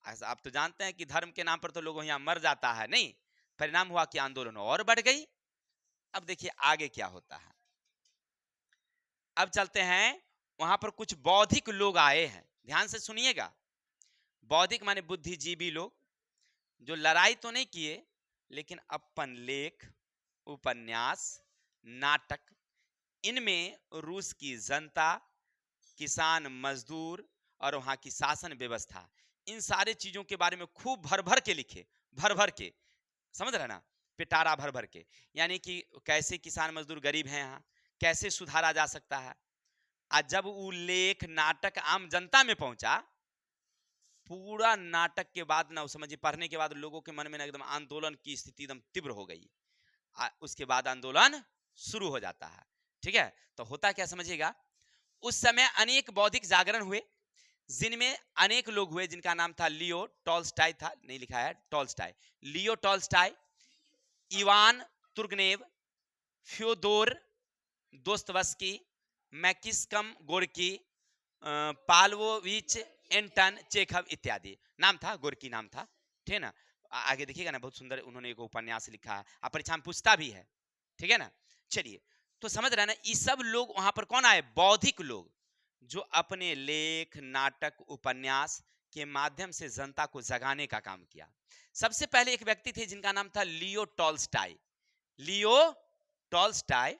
ऐसा आप तो जानते हैं कि धर्म के नाम पर तो लोगों यहाँ मर जाता है नहीं, परिणाम हुआ कि आंदोलन और बढ़ गई। अब देखिए आगे क्या होता है। अब चलते हैं, वहां पर कुछ बौद्धिक लोग आए हैं, ध्यान से सुनिएगा। बौद्धिक माने बुद्धिजीवी लोग, जो लड़ाई तो नहीं किए, लेकिन अपन लेख, उपन्यास, नाटक, इनमें रूस की जनता, किसान, मजदूर और वहां की शासन व्यवस्था, इन सारे चीजों के बारे में खूब भर भर के लिखे, भर भर के, समझ रहे ना, पिटारा भर भर के। यानी कि कैसे किसान मजदूर गरीब हैं यहाँ, कैसे सुधारा जा सकता है। आज जब वो लेख नाटक आम जनता में पहुंचा, पूरा नाटक के बाद ना, समझिए पढ़ने के बाद लोगों के मन में ना एकदम आंदोलन की स्थिति एकदम तीव्र हो गई। उसके बाद आंदोलन शुरू हो जाता है, ठीक है। तो होता क्या समझिएगा, उस समय अनेक बौद्धिक जागरण हुए, जिनमें अनेक लोग हुए जिनका नाम था लियो टॉल्स्टाय था, नहीं लिखा है Tolstoy, Leo Tolstoy, Ivan Turgenev, Fyodor Dostoevsky, Maxim Gorky, Pavlovich Anton Chekhov इत्यादि। नाम था, गोर्की नाम था, ठीक है ना। आगे देखिएगा ना, बहुत सुंदर उन्होंने एक उपन्यास लिखा है, आप परीक्षा में पूछता भी है, ठीक है ना। चलिए, तो समझ रहे हैं ना, ये सब लोग वहां पर कौन आए, बौद्धिक लोग, जो अपने लेख नाटक उपन्यास के माध्यम से जनता को जगाने का काम किया। सबसे पहले एक व्यक्ति थे जिनका नाम था लियो टॉल्स्टाय। लियो टॉल्स्टाय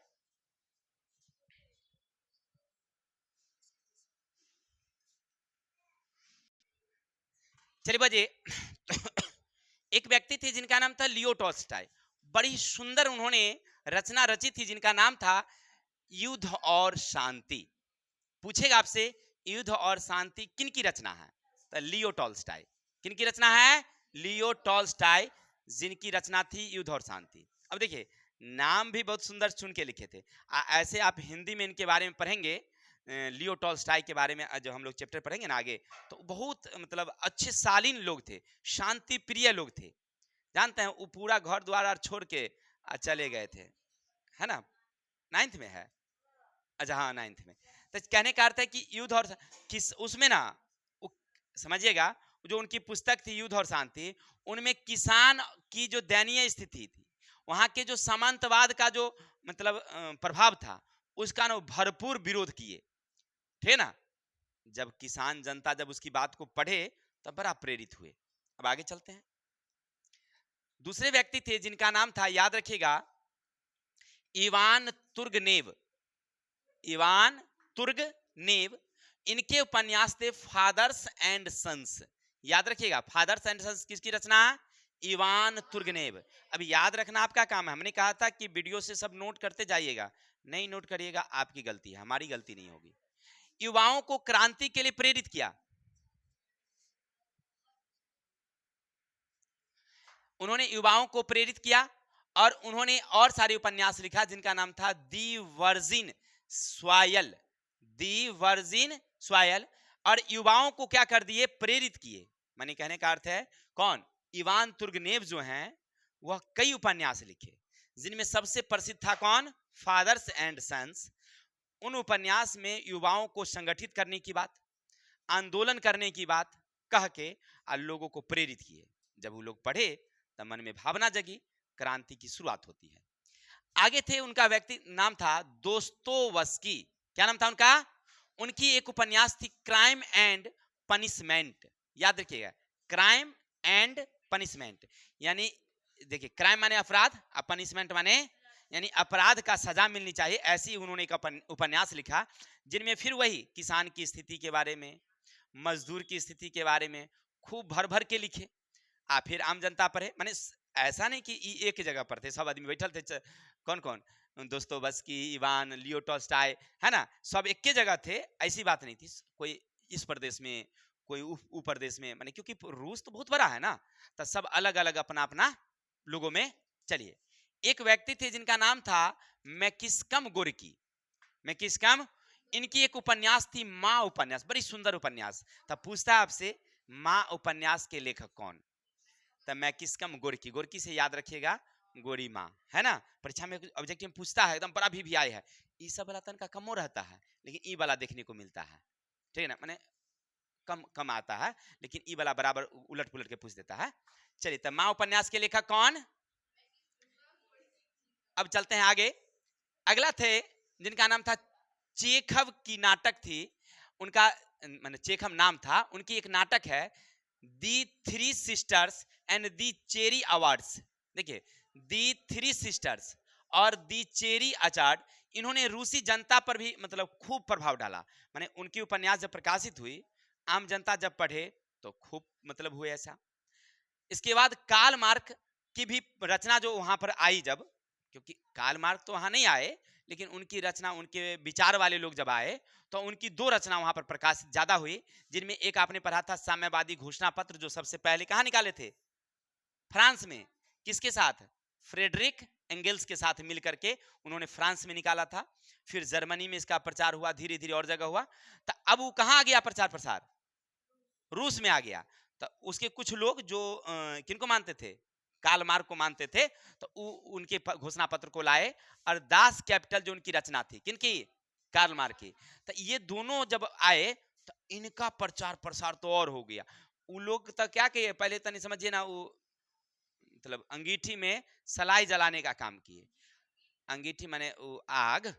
चलिए बजे एक व्यक्ति थे जिनका नाम था लियो टॉल्स्टाय। बड़ी सुंदर उन्होंने रचना रची थी जिनका नाम था युद्ध और शांति। पूछेगा आपसे युद्ध और शांति किन की रचना है, तो लियो टॉल्स्टाय। किन की रचना है, लियो टॉल्स्टाय, जिनकी रचना थी युद्ध और शांति। अब देखिए नाम भी बहुत सुंदर चुन के लिखे थे। ऐसे आप हिंदी में इनके बारे में पढ़ेंगे, लियो टॉल्स्टाय के बारे में जो हम लोग चैप्टर पढ़ेंगे ना आगे, तो बहुत मतलब अच्छे शालीन लोग थे, शांति प्रिय लोग थे। जानते हैं वो पूरा घर द्वार छोड़ के चले गए थे, है ना। 9th में है, अच्छा हाँ 9th में। तो कहने का अर्थ है कि युद्ध और किस उसमें ना, समझिएगा, जो उनकी पुस्तक थी युद्ध और शांति, उनमें किसान की जो दयनीय स्थिति थी, वहां के जो सामंतवाद का जो मतलब प्रभाव था, उसका ना भरपूर विरोध किए, ठीक है ना। जब किसान जनता जब उसकी बात को पढ़े तब बड़ा प्रेरित हुए। अब आगे चलते हैं। दूसरे व्यक्ति थे जिनका नाम था, याद रखिएगा, इवान तुर्गनेव। इवान तुर्गनेव, इनके उपन्यास थे फादर्स एंड सन्स। याद रखिएगा, फादर्स एंड सन्स किसकी रचना, इवान तुर्गनेव। अब याद रखना आपका काम है, हमने कहा था कि वीडियो से सब नोट करते जाइएगा, नहीं नोट करिएगा आपकी गलती है, हमारी गलती नहीं होगी। युवाओं को क्रांति के लिए प्रेरित किया, उन्होंने युवाओं को प्रेरित किया, और उन्होंने और सारे उपन्यास लिखा जिनका नाम था दी वर्जिन स्वायल, दी वर्जिन स्वायल। और युवाओं को क्या कर दिए, प्रेरित किए। माने कहने का अर्थ है कौन, इवान तुर्गनेव जो हैं वह कई उपन्यास लिखे, जिनमें सबसे प्रसिद्ध था कौन, फादर्स एंड सन्स। उन उपन्यास में युवाओं को संगठित करने की बात, आंदोलन करने की बात कह के लोगों को प्रेरित किए। जब वो लोग पढ़े तब मन में भावना जगी, क्रांति की शुरुआत होती है। आगे थे, उनका व्यक्ति नाम था दोस्तोवस्की। क्या नाम था उनका? उनकी एक उपन्यास थी क्राइम एंड पनिशमेंट। याद रखिएगा, क्राइम एंड पनिशमेंट, यानी देखिए क्राइम माने अपराध और पनिशमेंट माने यानी अपराध का सजा मिलनी चाहिए। ऐसी उन्होंने एक उपन्यास लिखा जिनमें फिर वही किसान की स्थिति के बारे में, मजदूर की स्थिति के बारे में खूब भर भर के लिखे। फिर आम जनता पढ़े। माने ऐसा नहीं कि एक जगह पर थे, सब आदमी बैठल थे। कौन कौन? दोस्तोवस्की, इवान, लियो टॉल्स्टॉय, है ना, सब एक जगह थे, ऐसी बात नहीं थी। कोई इस प्रदेश में, कोई ऊ प्रदेश में, माने क्योंकि रूस तो बहुत बड़ा है ना, तो सब अलग अलग अपना अपना लोगों में। चलिए, एक व्यक्ति थे जिनका नाम था मैकिस्कम गोर्की। मैकिस्कम, इनकी एक उपन्यास थी माँ उपन्यास, बड़ी सुंदर उपन्यास। तब पूछता है आपसे, माँ उपन्यास के लेखक कौन? तो मैकिस्कम गोर्की। गोर्की से याद रखिएगा, गोरी माँ, है ना। परीक्षा में ऑब्जेक्टिव पूछता है, एकदम बड़ा भी आए है। ई सब वाला तनका कमो रहता है, लेकिन ई वाला देखने को मिलता है, ठीक है ना, माने कम कम आता है, लेकिन ई वाला बराबर उलट पुलट के पूछ देता है। चलिए, तो माँ उपन्यास के लेखक कौन? अब चलते हैं आगे। अगला थे जिनका नाम था चेखव की नाटक थी उनका, माने चेखव नाम था। उनकी एक नाटक है the three sisters and the cherry अवार्ड्स। देखिए, दी थ्री सिस्टर्स और दी चेरी अचार्ड, इन्होंने रूसी जनता पर भी मतलब खूब प्रभाव डाला। माने उनकी उपन्यास जब प्रकाशित हुई, आम जनता जब पढ़े तो खूब मतलब हुए ऐसा। इसके बाद कार्ल मार्क की भी रचना जो वहां पर आई, जब, क्योंकि कार्ल मार्क तो वहां नहीं आए, लेकिन उनकी रचना, उनके विचार वाले लोग जब आए तो उनकी दो रचना वहां पर प्रकाशित ज्यादा हुई, जिनमें एक आपने पढ़ा था साम्यवादी घोषणा पत्र, जो सबसे पहले कहां निकाले थे? फ्रांस में। किसके साथ? फ्रेडरिक एंगेल्स के साथ मिलकर के उन्होंने फ्रांस में निकाला था। फिर जर्मनी में इसका प्रचार हुआ, धीरे धीरे और जगह हुआ। तो अब वो कहां आ गया प्रचार प्रसार? रूस में आ गया। तो उसके कुछ लोग जो किनको मानते थे? कार्ल मार्क को मानते थे, तो उनके घोषणा पत्र को लाए। और दास कैपिटल जो उनकी रचना थी, किनकी? कार्ल मार्क की। तो ये दोनों जब आए तो इनका प्रचार प्रसार तो और हो गया। वो लोग तो क्या किए, पहले तो नहीं समझिए ना, वो मतलब अंगीठी में सलाई जलाने का काम किए। अंगीठी माने वो आग,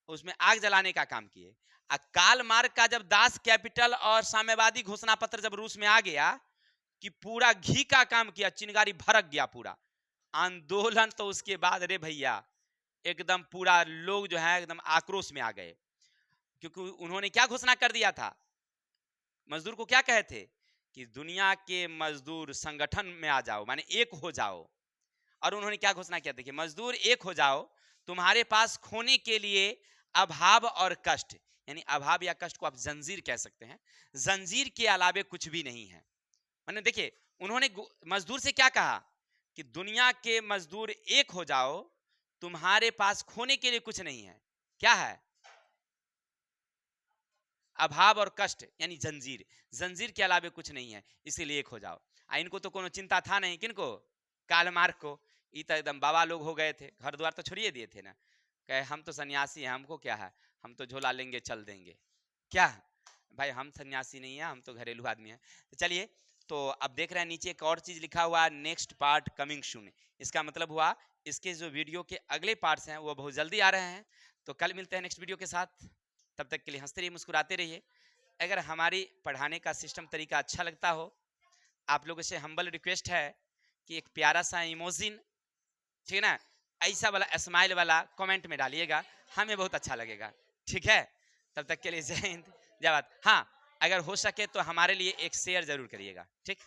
उसमें आग जलाने का काम किए। कार्ल मार्क का जब दास कैपिटल और साम्यवादी घोषणा पत्र जब रूस में आ गया, कि पूरा घी का काम किया, चिंगारी भड़क गया पूरा आंदोलन। तो उसके बाद अरे भैया, एकदम पूरा लोग जो है एकदम आक्रोश में आ गए, क्योंकि उन्होंने क्या घोषणा कर दिया था? मजदूर को क्या कहे थे? कि दुनिया के मजदूर संगठन में आ जाओ, माने एक हो जाओ। और उन्होंने क्या घोषणा किया? देखिए, मजदूर एक हो जाओ, तुम्हारे पास खोने के लिए अभाव और कष्ट, यानी अभाव या कष्ट को आप जंजीर कह सकते हैं, जंजीर के अलावे कुछ भी नहीं है। मैंने देखिए, उन्होंने मजदूर से क्या कहा? कि दुनिया के मजदूर एक हो जाओ, तुम्हारे पास खोने के लिए कुछ नहीं है। क्या है? अभाव और कष्ट, यानी जंजीर, जंजीर के अलावे कुछ नहीं है, इसीलिए एक हो जाओ। इनको तो कोनो चिंता था नहीं, किनको? कार्ल मार्क को। ये तो एकदम बाबा लोग हो गए थे, घर द्वार तो छोड़िए दिए थे ना, कहे हम तो सन्यासी हैं, हमको क्या है, हम तो झोला लेंगे चल देंगे। क्या भाई, हम सन्यासी नहीं है, हम तो घरेलू आदमी है। तो चलिए, तो अब देख रहे हैं नीचे एक और चीज लिखा हुआ, नेक्स्ट पार्ट कमिंग सून। इसका मतलब हुआ इसके जो वीडियो के अगले पार्ट्स हैं वो बहुत जल्दी आ रहे हैं। तो कल मिलते हैं नेक्स्ट वीडियो के साथ। तब तक के लिए हंसते रहिए, मुस्कुराते रहिए। अगर हमारी पढ़ाने का सिस्टम तरीका अच्छा लगता हो, आप लोगों से हम्बल रिक्वेस्ट है कि एक प्यारा सा इमोजिन, ठीक है ना, ऐसा वाला स्माइल वाला कमेंट में डालिएगा, हमें बहुत अच्छा लगेगा। ठीक है, तब तक के लिए जय हिंद, जय भारत। हाँ, अगर हो सके तो हमारे लिए एक शेयर जरूर करिएगा। ठीक।